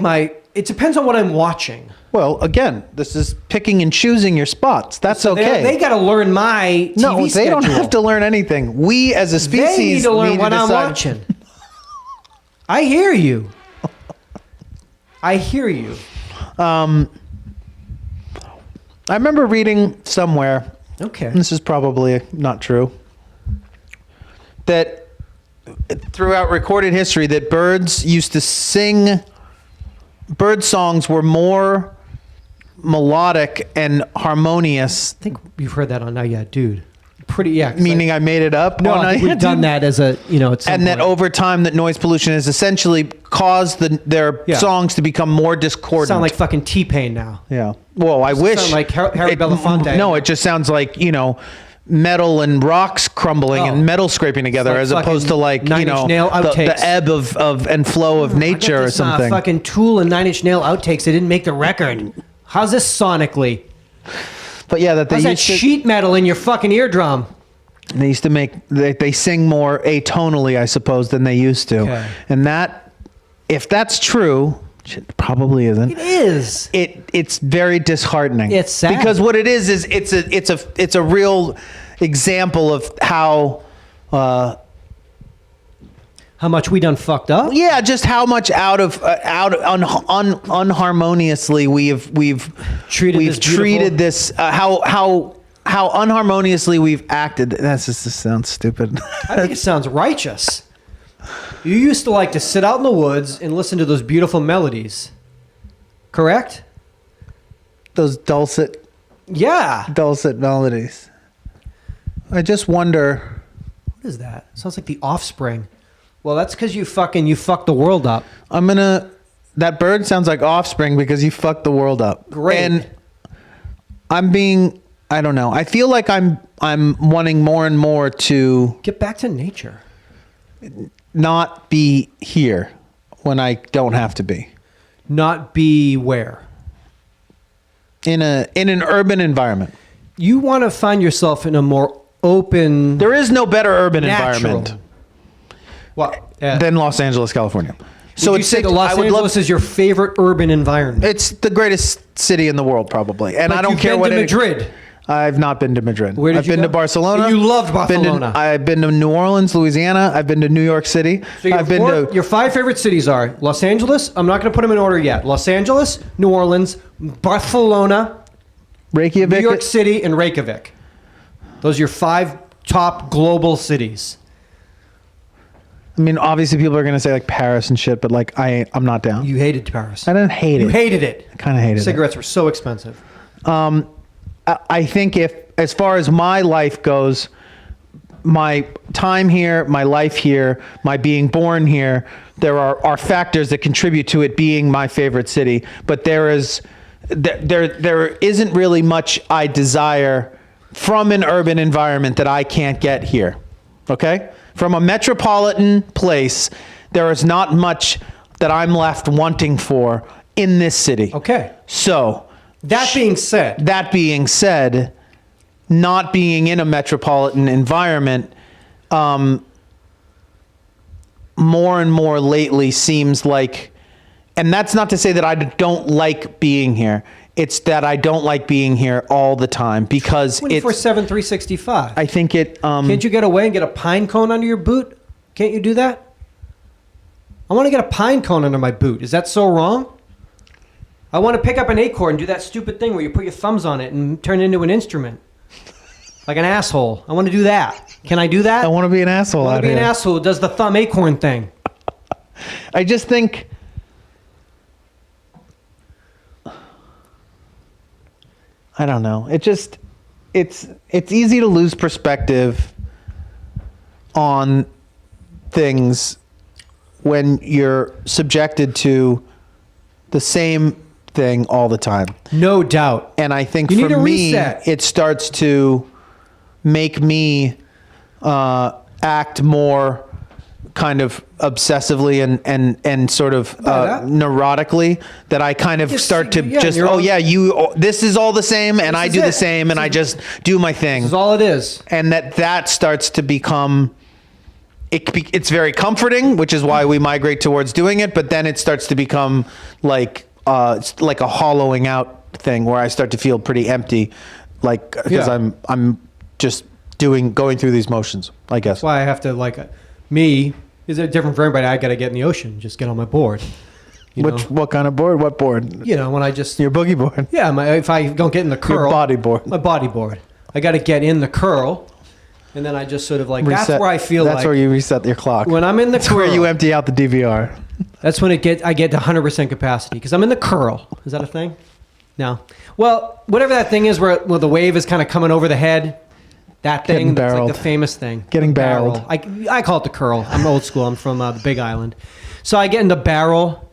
it depends on what I'm watching. Well, again, this is picking and choosing your spots. That's okay. They got to learn my TV No, they schedule. don't have to learn anything. We as a species They need to learn what I'm decide. watching. I hear you. I remember reading somewhere, Okay. and this is probably not true, that throughout recorded history that birds used to sing, bird songs were more melodic and harmonious. I think you've heard that on Now Yeah Dude. Pretty, yeah. Meaning I made it up? No, on I think Now we've Yeah done Dude? that as a, at some And that point. over time that noise pollution has essentially caused their Yeah. songs to become more discordant. Sound like fucking T-Pain now. Yeah. Well, I wish. Sound like Harry Belafonte. No, it just sounds like, metal and rocks crumbling and metal scraping together, like as opposed to like, Nine Inch Nail the outtakes. ebb of and flow of nature I got or this, something. Fucking Tool and Nine Inch Nail outtakes. They didn't make the record. How's this sonically? But yeah, that they How's that used to, sheet metal in your fucking eardrum? they used to make, they sing more atonally, I suppose, than they used to. Okay. And that, if that's true, which it probably isn't. It is. It's very disheartening. It's sad. Because what it is it's a real example of how much we done fucked up? yeah, just how much unharmoniously we've treated this how unharmoniously we've acted. That's just this sounds stupid. I think it sounds righteous. You used to like to sit out in the woods and listen to those beautiful melodies. Correct? Those dulcet melodies. I just wonder. What is that? Sounds like the Offspring. Well, that's because you fucked the world up. That bird sounds like Offspring because you fucked the world up. Great. And I don't know. I feel like I'm wanting more and more to Get back to nature. not be here when I don't have to be. Not be where? In an urban environment. You want to find yourself in a more open... There is no better urban Natural. environment What? than Los Angeles, California. So you say that Los Angeles is your favorite urban environment? It's the greatest city in the world, probably. And Like I don't you've care been what to Madrid. I've not been to Madrid. Where did I've you been go? to Barcelona. You loved Barcelona. I've been to New Orleans, Louisiana. I've been to New York City. So I've been to your 5 favorite cities are Los Angeles. I'm not going to put them in order yet. Los Angeles, New Orleans, Barcelona, Reykjavik. New York City, and Reykjavik. Those are your 5 top global cities. I mean, obviously people are going to say like Paris and shit, but like I'm not down. You hated Paris. I didn't hate it. You hated it. I kind of hated Cigarettes were so expensive. I think if, as far as my life goes, my time here, my life here, my being born here, there are factors that contribute to it being my favorite city. But there isn't really much I desire from an urban environment that I can't get here. Okay? From a metropolitan place, there is not much that I'm left wanting for in this city. Okay. So, That being said, not being in a metropolitan environment, more and more lately seems like, and that's not to say that I don't like being here. It's that I don't like being here all the time because 24/7, 365. I think it. Can't you get away and get a pine cone under your boot? Can't you do that? I want to get a pine cone under my boot. Is that so wrong? I want to pick up an acorn and do that stupid thing where you put your thumbs on it and turn it into an instrument. Like an asshole. I want to do that. Can I do that? I want to be an asshole I want out to be here. an asshole who does the thumb acorn thing. I just think. I don't know. It's easy to lose perspective on things when you're subjected to the same thing all the time. No doubt. And I think You for need a me, reset. it starts to make me act more kind of obsessively and sort of that. neurotically, that I kind of Yes, start to yeah, just, you're on- this is all the same, and This I is do the it. same, and I just do my thing. This is all it is. And that starts to become, it's very comforting, which is why we migrate towards doing it, but then it starts to become it's like a hollowing out thing where I start to feel pretty empty, like, because Yeah. I'm just going through these motions, I guess. That's why I have to, me, is it different for everybody? I got to get in the ocean, just get on my board. You know? What kind of board? What board? You know, when I just, Your boogie board. yeah, if I don't get in the curl. Your body board. My body board. I got to get in the curl, and then I just sort of that's Reset- where I feel That's where you reset your clock. when I'm in the That's curl. where you empty out the DVR. That's when I get to 100% capacity because I'm in the curl. Is that a thing? No. Well, whatever that thing is where the wave is kind of coming over the head. That Getting thing, that's like barreled. the famous thing. Getting The barrel. barreled. I call it the curl. I'm old school. I'm from the Big Island. So I get in the barrel.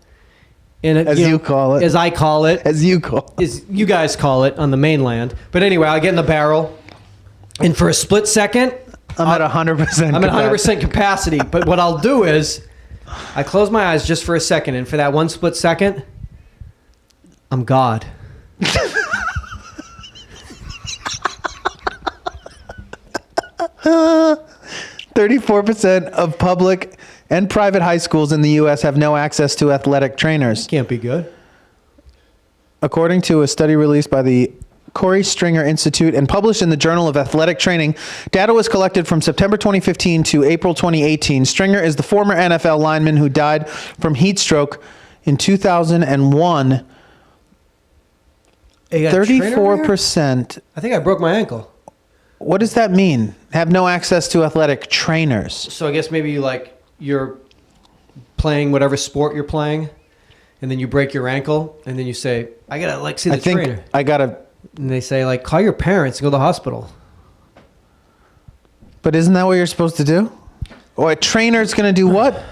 As you call it. As I call it. As you call it. As you guys call it on the mainland. But anyway, I get in the barrel. And for a split second, I'm at 100%. I'm at 100% capacity. But what I'll do is I close my eyes just for a second. And for that one split second, I'm God. 34% of public and private high schools in the U.S. have no access to athletic trainers. Can't be good. According to a study released by the Corey Stringer Institute and published in the Journal of Athletic Training, data was collected from September 2015 to April 2018. Stringer is the former NFL lineman who died from heat stroke in 2001. Hey, you got a trainer over here? 34%. I think I broke my ankle. What does that mean? Have no access to athletic trainers. So I guess maybe you're playing whatever sport you're playing, and then you break your ankle, and then you say, I gotta see the I think trainer. I gotta. And they say call your parents and go to the hospital. But isn't that what you're supposed to do? Or a trainer's gonna do what?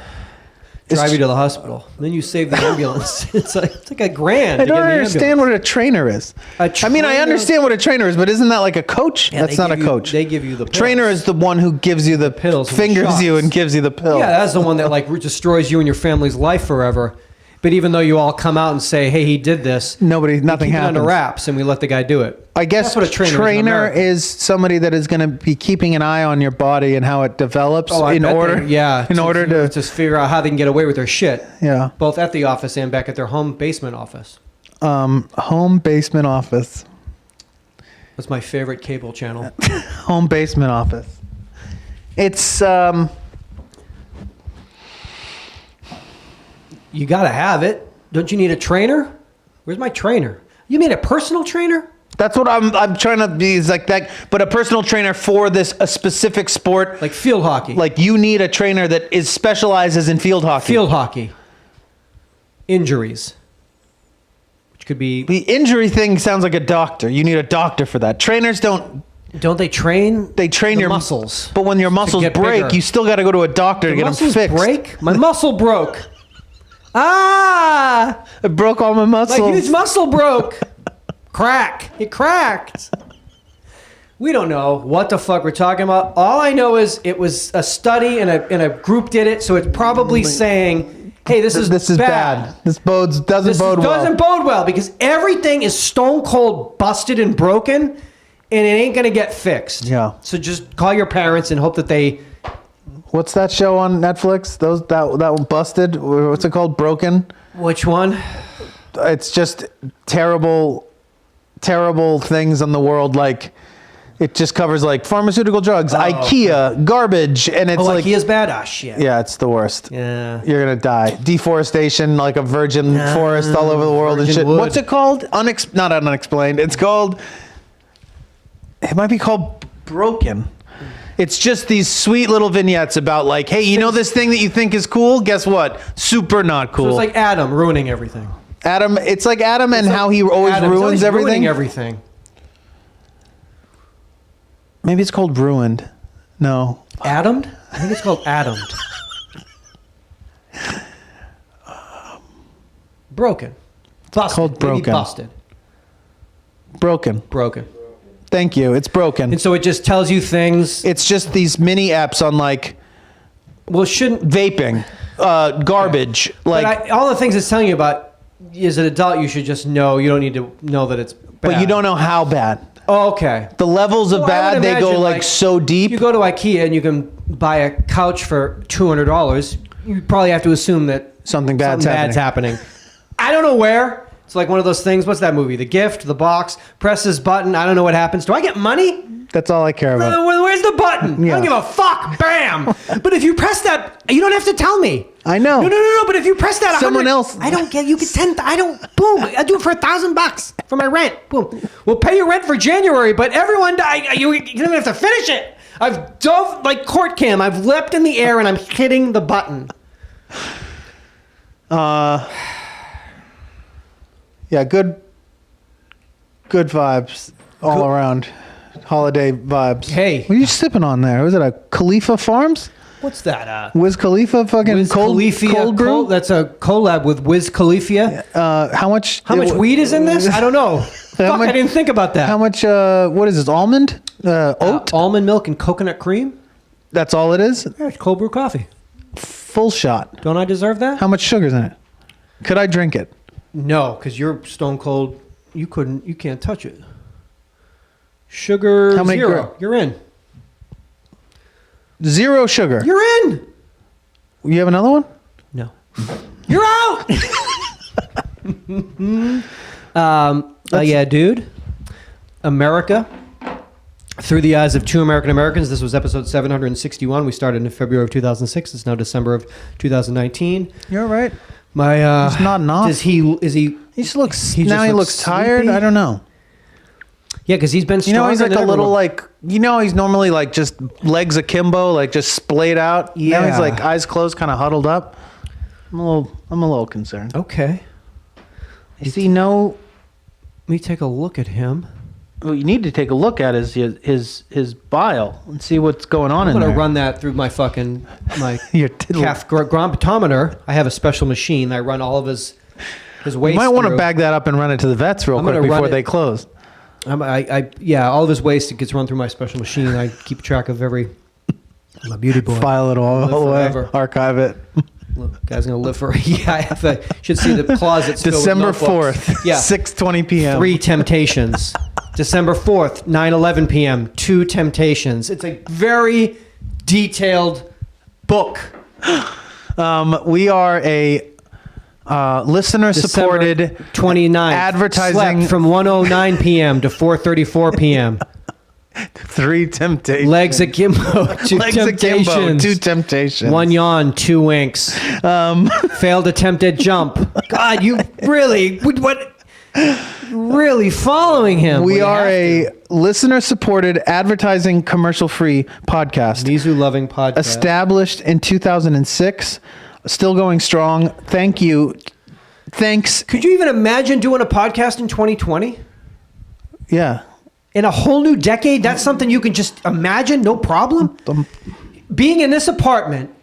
Drive you to the hospital. And then you save the ambulance. it's like $1,000. I don't understand what a trainer is. A I mean, I trainer- understand what a trainer is, but isn't that like a coach? Yeah, That's they not a give you- coach. they give you the pills. trainer is the one who gives you the pills and the fingers you shots. and gives you the pill. Yeah, that's the one that destroys you and your family's life forever. But even though you all come out and say, "Hey, he did this," Nothing we keep it happens. under wraps, and we let the guy do it. I guess that's what a trainer trainer is. is somebody that is going to be keeping an eye on your body and how it develops in order to just figure out how they can get away with their shit. Yeah. Both at the office and back at their home basement office. Home basement office. That's my favorite cable channel. Home basement office. It's You gotta have it. Don't you need a trainer? Where's my trainer? You mean a personal trainer? that's what I'm trying to be, is like that, but a personal trainer for a specific sport. Like field hockey. Like you need a trainer that specializes in field hockey. field hockey. Injuries. which could be. The injury thing sounds like a doctor. You need a doctor for that. Trainers don't. Don't they train? They train the your muscles. But when your muscles get break, bigger. you still got to go to a doctor to get them Muscles fixed. break? My muscle broke. Ah! It broke all my My muscles. huge muscle broke. Crack. It cracked. We don't know what the fuck we're talking about. All I know is it was a study and a group did it, so it's probably saying, hey, this is bad. This doesn't bode well. Doesn't bode well because everything is stone cold busted and broken, and it ain't gonna get fixed. Yeah. So just call your parents and hope that they. What's that show on Netflix? That one busted. What's it called? Broken. Which one? It's just terrible things in the world. Like it just covers like pharmaceutical drugs, IKEA, garbage, and it's like IKEA's bad. Ah, shit. yeah, it's the worst. Yeah. You're gonna die. Deforestation, like a virgin forest all over the world and virgin shit. wood. What's it called? Not unexplained. It's called. It might be called Broken. It's just these sweet little vignettes about like, hey, you know this thing that you think is cool? Guess what? Super not cool. So it's like Adam ruining everything. Adam. It's like Adam and how he always Adam's ruins everything. Ruining everything. Maybe it's called Ruined. No. Adammed? I think it's called Adammed. Broken. Busted. called Maybe Broken. busted. Broken. Thank you. It's broken. And so it just tells you things. It's just these mini apps on like Well, shouldn't. vaping, garbage. Like, But all the things it's telling you about, as an adult, you should just know. You don't need to know that it's bad. but you don't know how bad. Oh, okay. The levels of Well, I would bad, they go imagine, like so deep. You go to IKEA and you can buy a couch for $200. You probably have to assume that Something bad's happening. I don't know where. It's like one of those things. What's that movie? The Gift, the box. Press this button. I don't know what happens. Do I get money? That's all I care about. Where's the button? Yeah. I don't give a fuck. Bam. But if you press that, you don't have to tell me. I know. No. But if you press that, Someone 100 else. I don't get. You get 10. I don't. Boom. I do it for $1,000 for my rent. Boom. We'll pay your rent for January, but everyone, you don't have to finish it. I've dove like court cam. I've leapt in the air and I'm hitting the button. Yeah, good vibes all around. Holiday vibes. Hey. What are you sipping on there? Was it a Khalifa Farms? What's that? Wiz Khalifa fucking Wiz cold Khalifa, brew? that's a collab with Wiz Khalifa. How much? How much weed is in this? I don't know. Fuck, much- I didn't think about that. How much? What is this? Almond? Oat? Almond milk and coconut cream? That's all it is? Yeah, it's cold brew coffee. Full shot. Don't I deserve that? How much sugar's in it? Could I drink it? No, because you're stone cold. You can't touch it. Sugar How many 0. You're in. 0 sugar. You're in. You have another one? No. You're out. Yeah, dude. America. Through the eyes of two American Americans. This was episode 761. We started in February of 2006. It's now December of 2019. You're right. My He's nodding off. Is he? He just looks. He Now just he looks looks tired. sleepy? I don't know. Yeah, because he's been. You know, he's like stronger a than little everyone. like. You know, he's normally like just legs akimbo, like just splayed out. Now Yeah. he's like eyes closed, kind of huddled up. I'm a little concerned. Okay. I see no. Let me take a look at him. What you need to take a look at is his bile and see what's going on I'm in gonna there. run that through my Your calf grompotometer. I have a special machine. I run all of his waste. You might want to through. bag that up and run it to the vets real I'm quick gonna run before it- they close. Yeah, all of his waste gets run through my special machine. I keep track of every. I'm a beauty boy. File it all Live the way. forever. Archive it. Look, guy's gonna live for. Yeah, I have to, should see the closet. December 4th, Yeah, 6:20 p.m. 3 temptations. December 4th, 9:11 p.m. 2 temptations. It's a very detailed book. We are a listener-supported 29 advertising from 1:09 p.m. to 4:34 p.m. 3 temptations. Legs akimbo, 2 Legs akimbo, temptations. 2 temptations. 1 yawn, 2 winks. Failed attempted jump. God, you really what? Really following him. We You are have a to. listener-supported advertising commercial-free podcast. Mizu loving podcast. Established in 2006, still going strong. Thank you thanks. Could you even imagine doing a podcast in 2020? Yeah. In a whole new decade? That's something you can just imagine, no problem? Being in this apartment,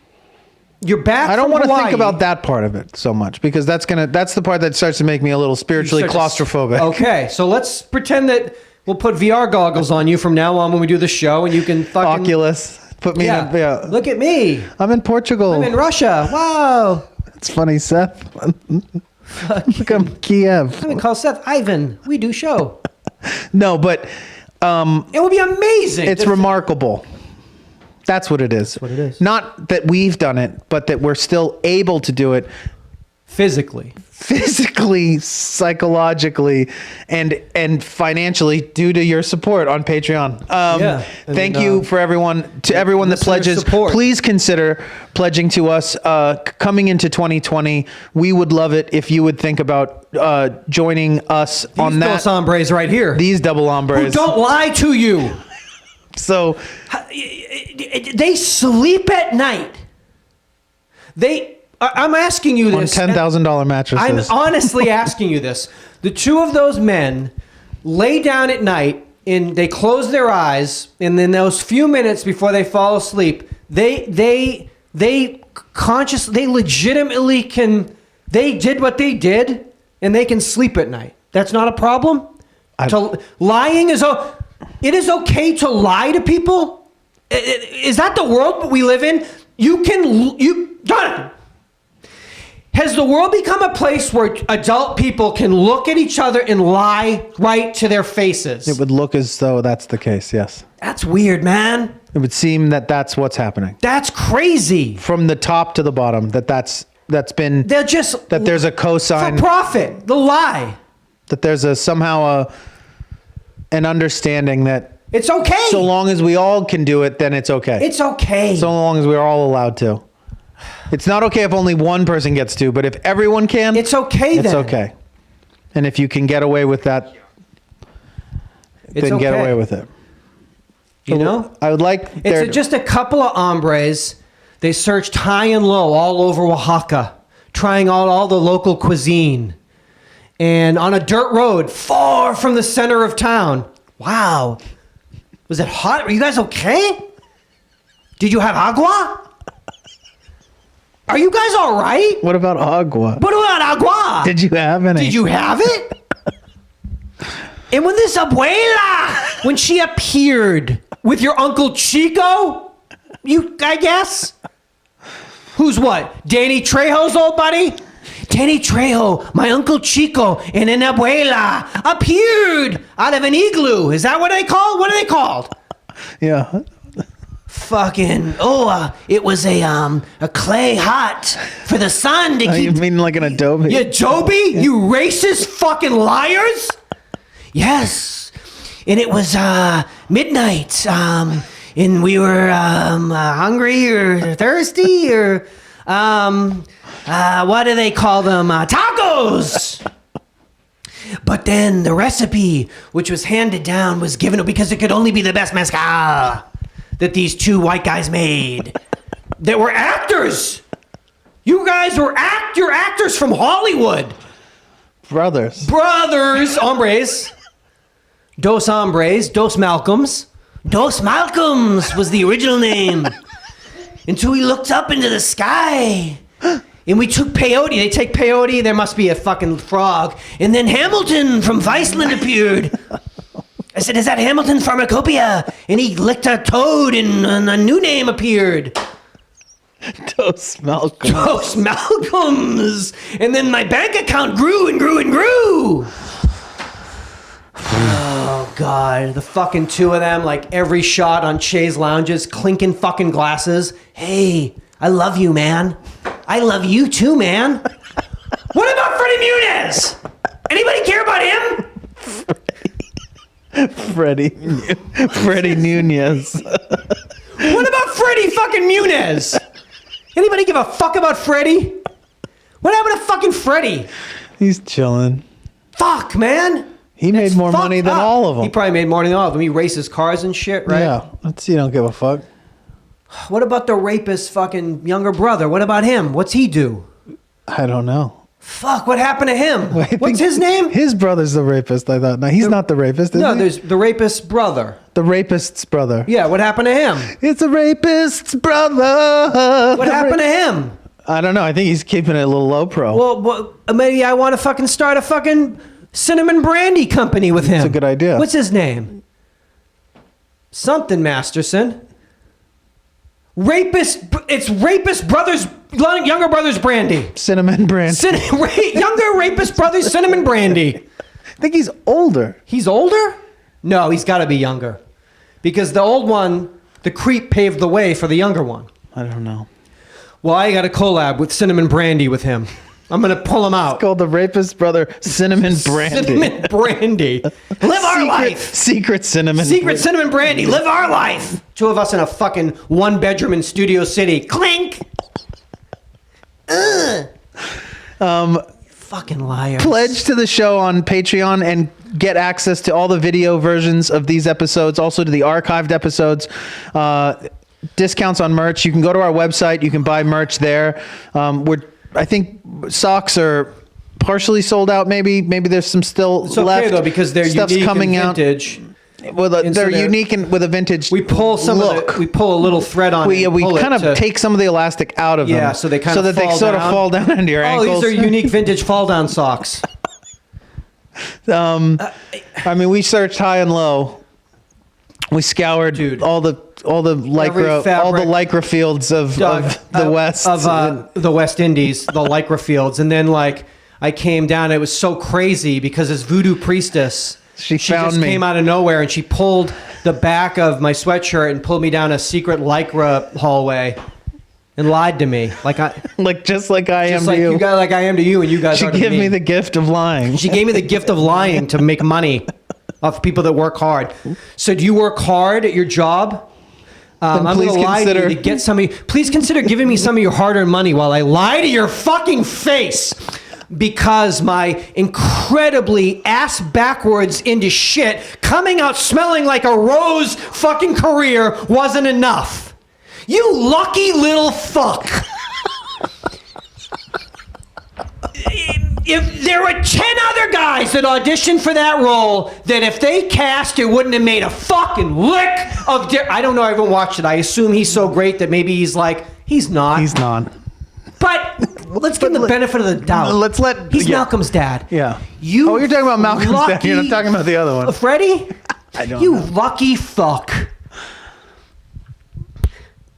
you're back I don't from want to Hawaii. think about that part of it so much because that's the part that starts to make me a little spiritually claustrophobic. Okay, so let's pretend that we'll put VR goggles on you from now on when we do the show, and you can fucking Oculus. Put me in a... Look at me. I'm in Portugal. I'm in Russia. Wow. It's funny, Seth. Look, I'm Kiev. I'm gonna call Seth Ivan. We do show. No, but It would be amazing. it's remarkable. That's what it is. That's what it is. Not that we've done it, but that we're still able to do it physically, psychologically, and financially due to your support on Patreon. Thank you for everyone that pledges. Support. Please consider pledging to us coming into 2020. We would love it if you would think about joining us on that. These dos hombres right here. These double hombres. Who don't lie to you. So they sleep at night. I'm asking you on this. $10,000 mattresses. I'm honestly asking you this. The two of those men lay down at night and they close their eyes, and then those few minutes before they fall asleep, they legitimately can. They did what they did, and they can sleep at night. That's not a problem. Lying is. It is okay to lie to people. Is that the world we live in? Jonathan. Has the world become a place where adult people can look at each other and lie right to their faces? It would look as though that's the case, yes. That's weird, man. It would seem that that's what's happening. That's crazy. From the top to the bottom, there's a cosign. For profit, the lie. That there's an understanding that it's okay. So long as we all can do it, then it's okay. It's okay. So long as we're all allowed to. It's not okay if only one person gets to, but if everyone can, it's okay then. It's okay. And if you can get away with that, then get away with it. You know? I would like... It's just a couple of hombres. They searched high and low all over Oaxaca, trying out all the local cuisine. And on a dirt road, far from the center of town. Wow. Was it hot? Are you guys okay? Did you have agua? Are you guys all right? What about agua? What about agua? Did you have any? Did you have it? And when this abuela, when she appeared with your Uncle Chico, I guess? Who's what? Danny Trejo's old buddy? Danny Trejo, my Uncle Chico, and an abuela appeared out of an igloo. Is that what they call? What are they called? Yeah. Fucking it was a clay hut for the sun to keep. You mean like an adobe? You adobe? You racist fucking liars? Yes, and it was midnight. And we were hungry or thirsty or what do they call them? Tacos. But then the recipe, which was handed down, was given because it could only be the best mezcal that these two white guys made. They were actors. You guys were you're actors from Hollywood. Brothers, hombres. Dos hombres, dos Malcolms. Dos Malcolms was the original name. Until we looked up into the sky. And we took peyote. They take peyote. There must be a fucking frog. And then Hamilton from Viceland appeared. I said, is that Hamilton Pharmacopoeia? And he licked a toad and a new name appeared. Dos Malcolms. Dos Malcolms. And then my bank account grew and grew and grew. Oh, God. The fucking two of them, like every shot on Che's Lounges, clinking fucking glasses. Hey, I love you, man. I love you too, man. What about Freddie Muniz? Anybody care about him? Freddie Nunez. What about Freddie fucking Muniz? Anybody give a fuck about Freddie? What happened to fucking Freddie? He's chilling. Fuck, man. He made more money than all of them. He probably made more than all of them. He races cars and shit, right? Yeah. You don't give a fuck. What about the rapist's fucking younger brother? What about him? What's he do? I don't know. Fuck, what happened to him? I think What's his name? His brother's the rapist, I thought. No, he's not the rapist, is No, he? there's the rapist's brother. The rapist's brother. Yeah, what happened to him? It's a rapist's brother. What happened to him? I don't know. I think he's keeping it a little low pro. Well, maybe I want to fucking start a fucking cinnamon brandy company with him. That's a good idea. What's his name? Something Masterson. It's rapist brothers, younger brothers brandy. Cinnamon brand. Younger rapist brothers cinnamon brandy. I think he's older. He's older? No, he's got to be younger. Because the old one, the creep paved the way for the younger one. I don't know. Well, I got a collab with cinnamon brandy with him. I'm going to pull him out. It's called the rapist brother cinnamon brandy. Cinnamon brandy. Live our life. Secret cinnamon. Secret cinnamon brandy. Live our life. Two of us in a fucking one bedroom in Studio City. Clink. Fucking liars. Pledge to the show on Patreon and get access to all the video versions of these episodes, also to the archived episodes. Discounts on merch. You can go to our website. You can buy merch there. I think socks are partially sold out. Maybe there's some still It's okay left. though because they're Stuff's unique coming and out. vintage. Well, And so they're unique and with a vintage We pull some look. of the, we pull a little thread on. we it and pull it kind of to- take some of the elastic out of them. Yeah, so they kind so of that they fall sort of down. fall down into your ankles. Oh, these are unique vintage fall down socks. I mean, we searched high and low. We scoured Dude. all the lycra fabric. fields of the West. of the West Indies, the lycra fields, and then like I came down. It was so crazy because this voodoo priestess, She found just me. came out of nowhere and she pulled the back of my sweatshirt and pulled me down a secret lycra hallway and lied to me like I just like I am just to like you. you guys like I am to you and you guys She are to gave me me. the gift of lying. She gave me the gift of lying to make money off people that work hard. So do you work hard at your job? I'm going please to lie to you consider- to get some of you. Please consider giving me some of your hard-earned money while I lie to your fucking face because my incredibly ass backwards into shit coming out smelling like a rose fucking career wasn't enough. You lucky little fuck. If there were 10 other guys that auditioned for that role, that if they cast, it wouldn't have made a fucking lick of I don't know, I haven't watched it. I assume he's so great that maybe he's like, he's not. He's not. But let's give him the benefit of the doubt. He's yeah. Malcolm's dad. Yeah. You Oh, you're talking about Malcolm's dad. You're not lucky- talking about the other one. Freddie? I don't You know. lucky fuck.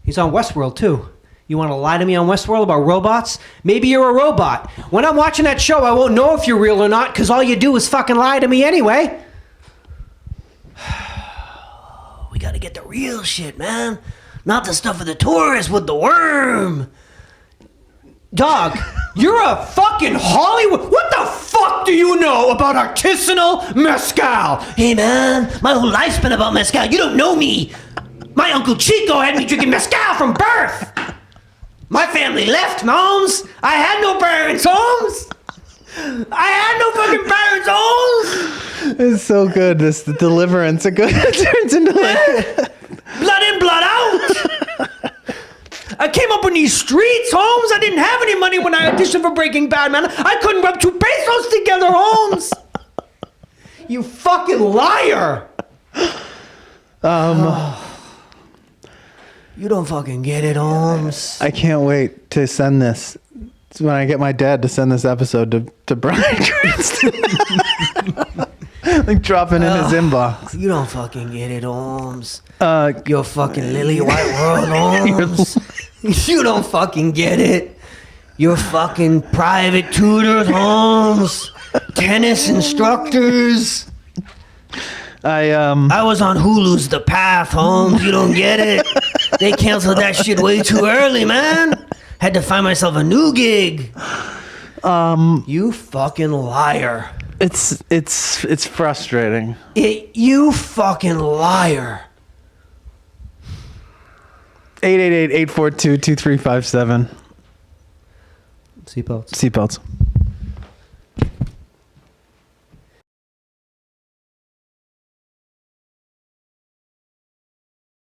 He's on Westworld too. You want to lie to me on Westworld about robots? Maybe you're a robot. When I'm watching that show, I won't know if you're real or not because all you do is fucking lie to me anyway. We gotta get the real shit, man. Not the stuff of the tourists with the worm. Dog, you're a fucking Hollywood. What the fuck do you know about artisanal mezcal? Hey, man, my whole life's been about mezcal. You don't know me. My Uncle Chico had me drinking mezcal from birth. My family left, Holmes. I had no parents, Holmes. I had no fucking parents, Holmes. It's so good. This the deliverance. It turns into like Blood in, blood out. I came up in these streets, Holmes. I didn't have any money when I auditioned for Breaking Bad, man. I couldn't rub 2 pesos together, Holmes. You fucking liar. You don't fucking get it, Holmes. I can't wait to send this. It's when I get my dad to send this episode to Brian Cranston. Like dropping in his inbox. You don't fucking get it, Holmes. Uh, You're fucking Lily White World, Holmes. You don't fucking get it. You're fucking private tutors, Holmes. Tennis instructors. I was on Hulu's The Path, Holmes. You don't get it. They canceled that shit way too early, man. Had to find myself a new gig. You fucking liar. It's frustrating. You fucking liar. 888-842-2357. Seatbelts. Seatbelts.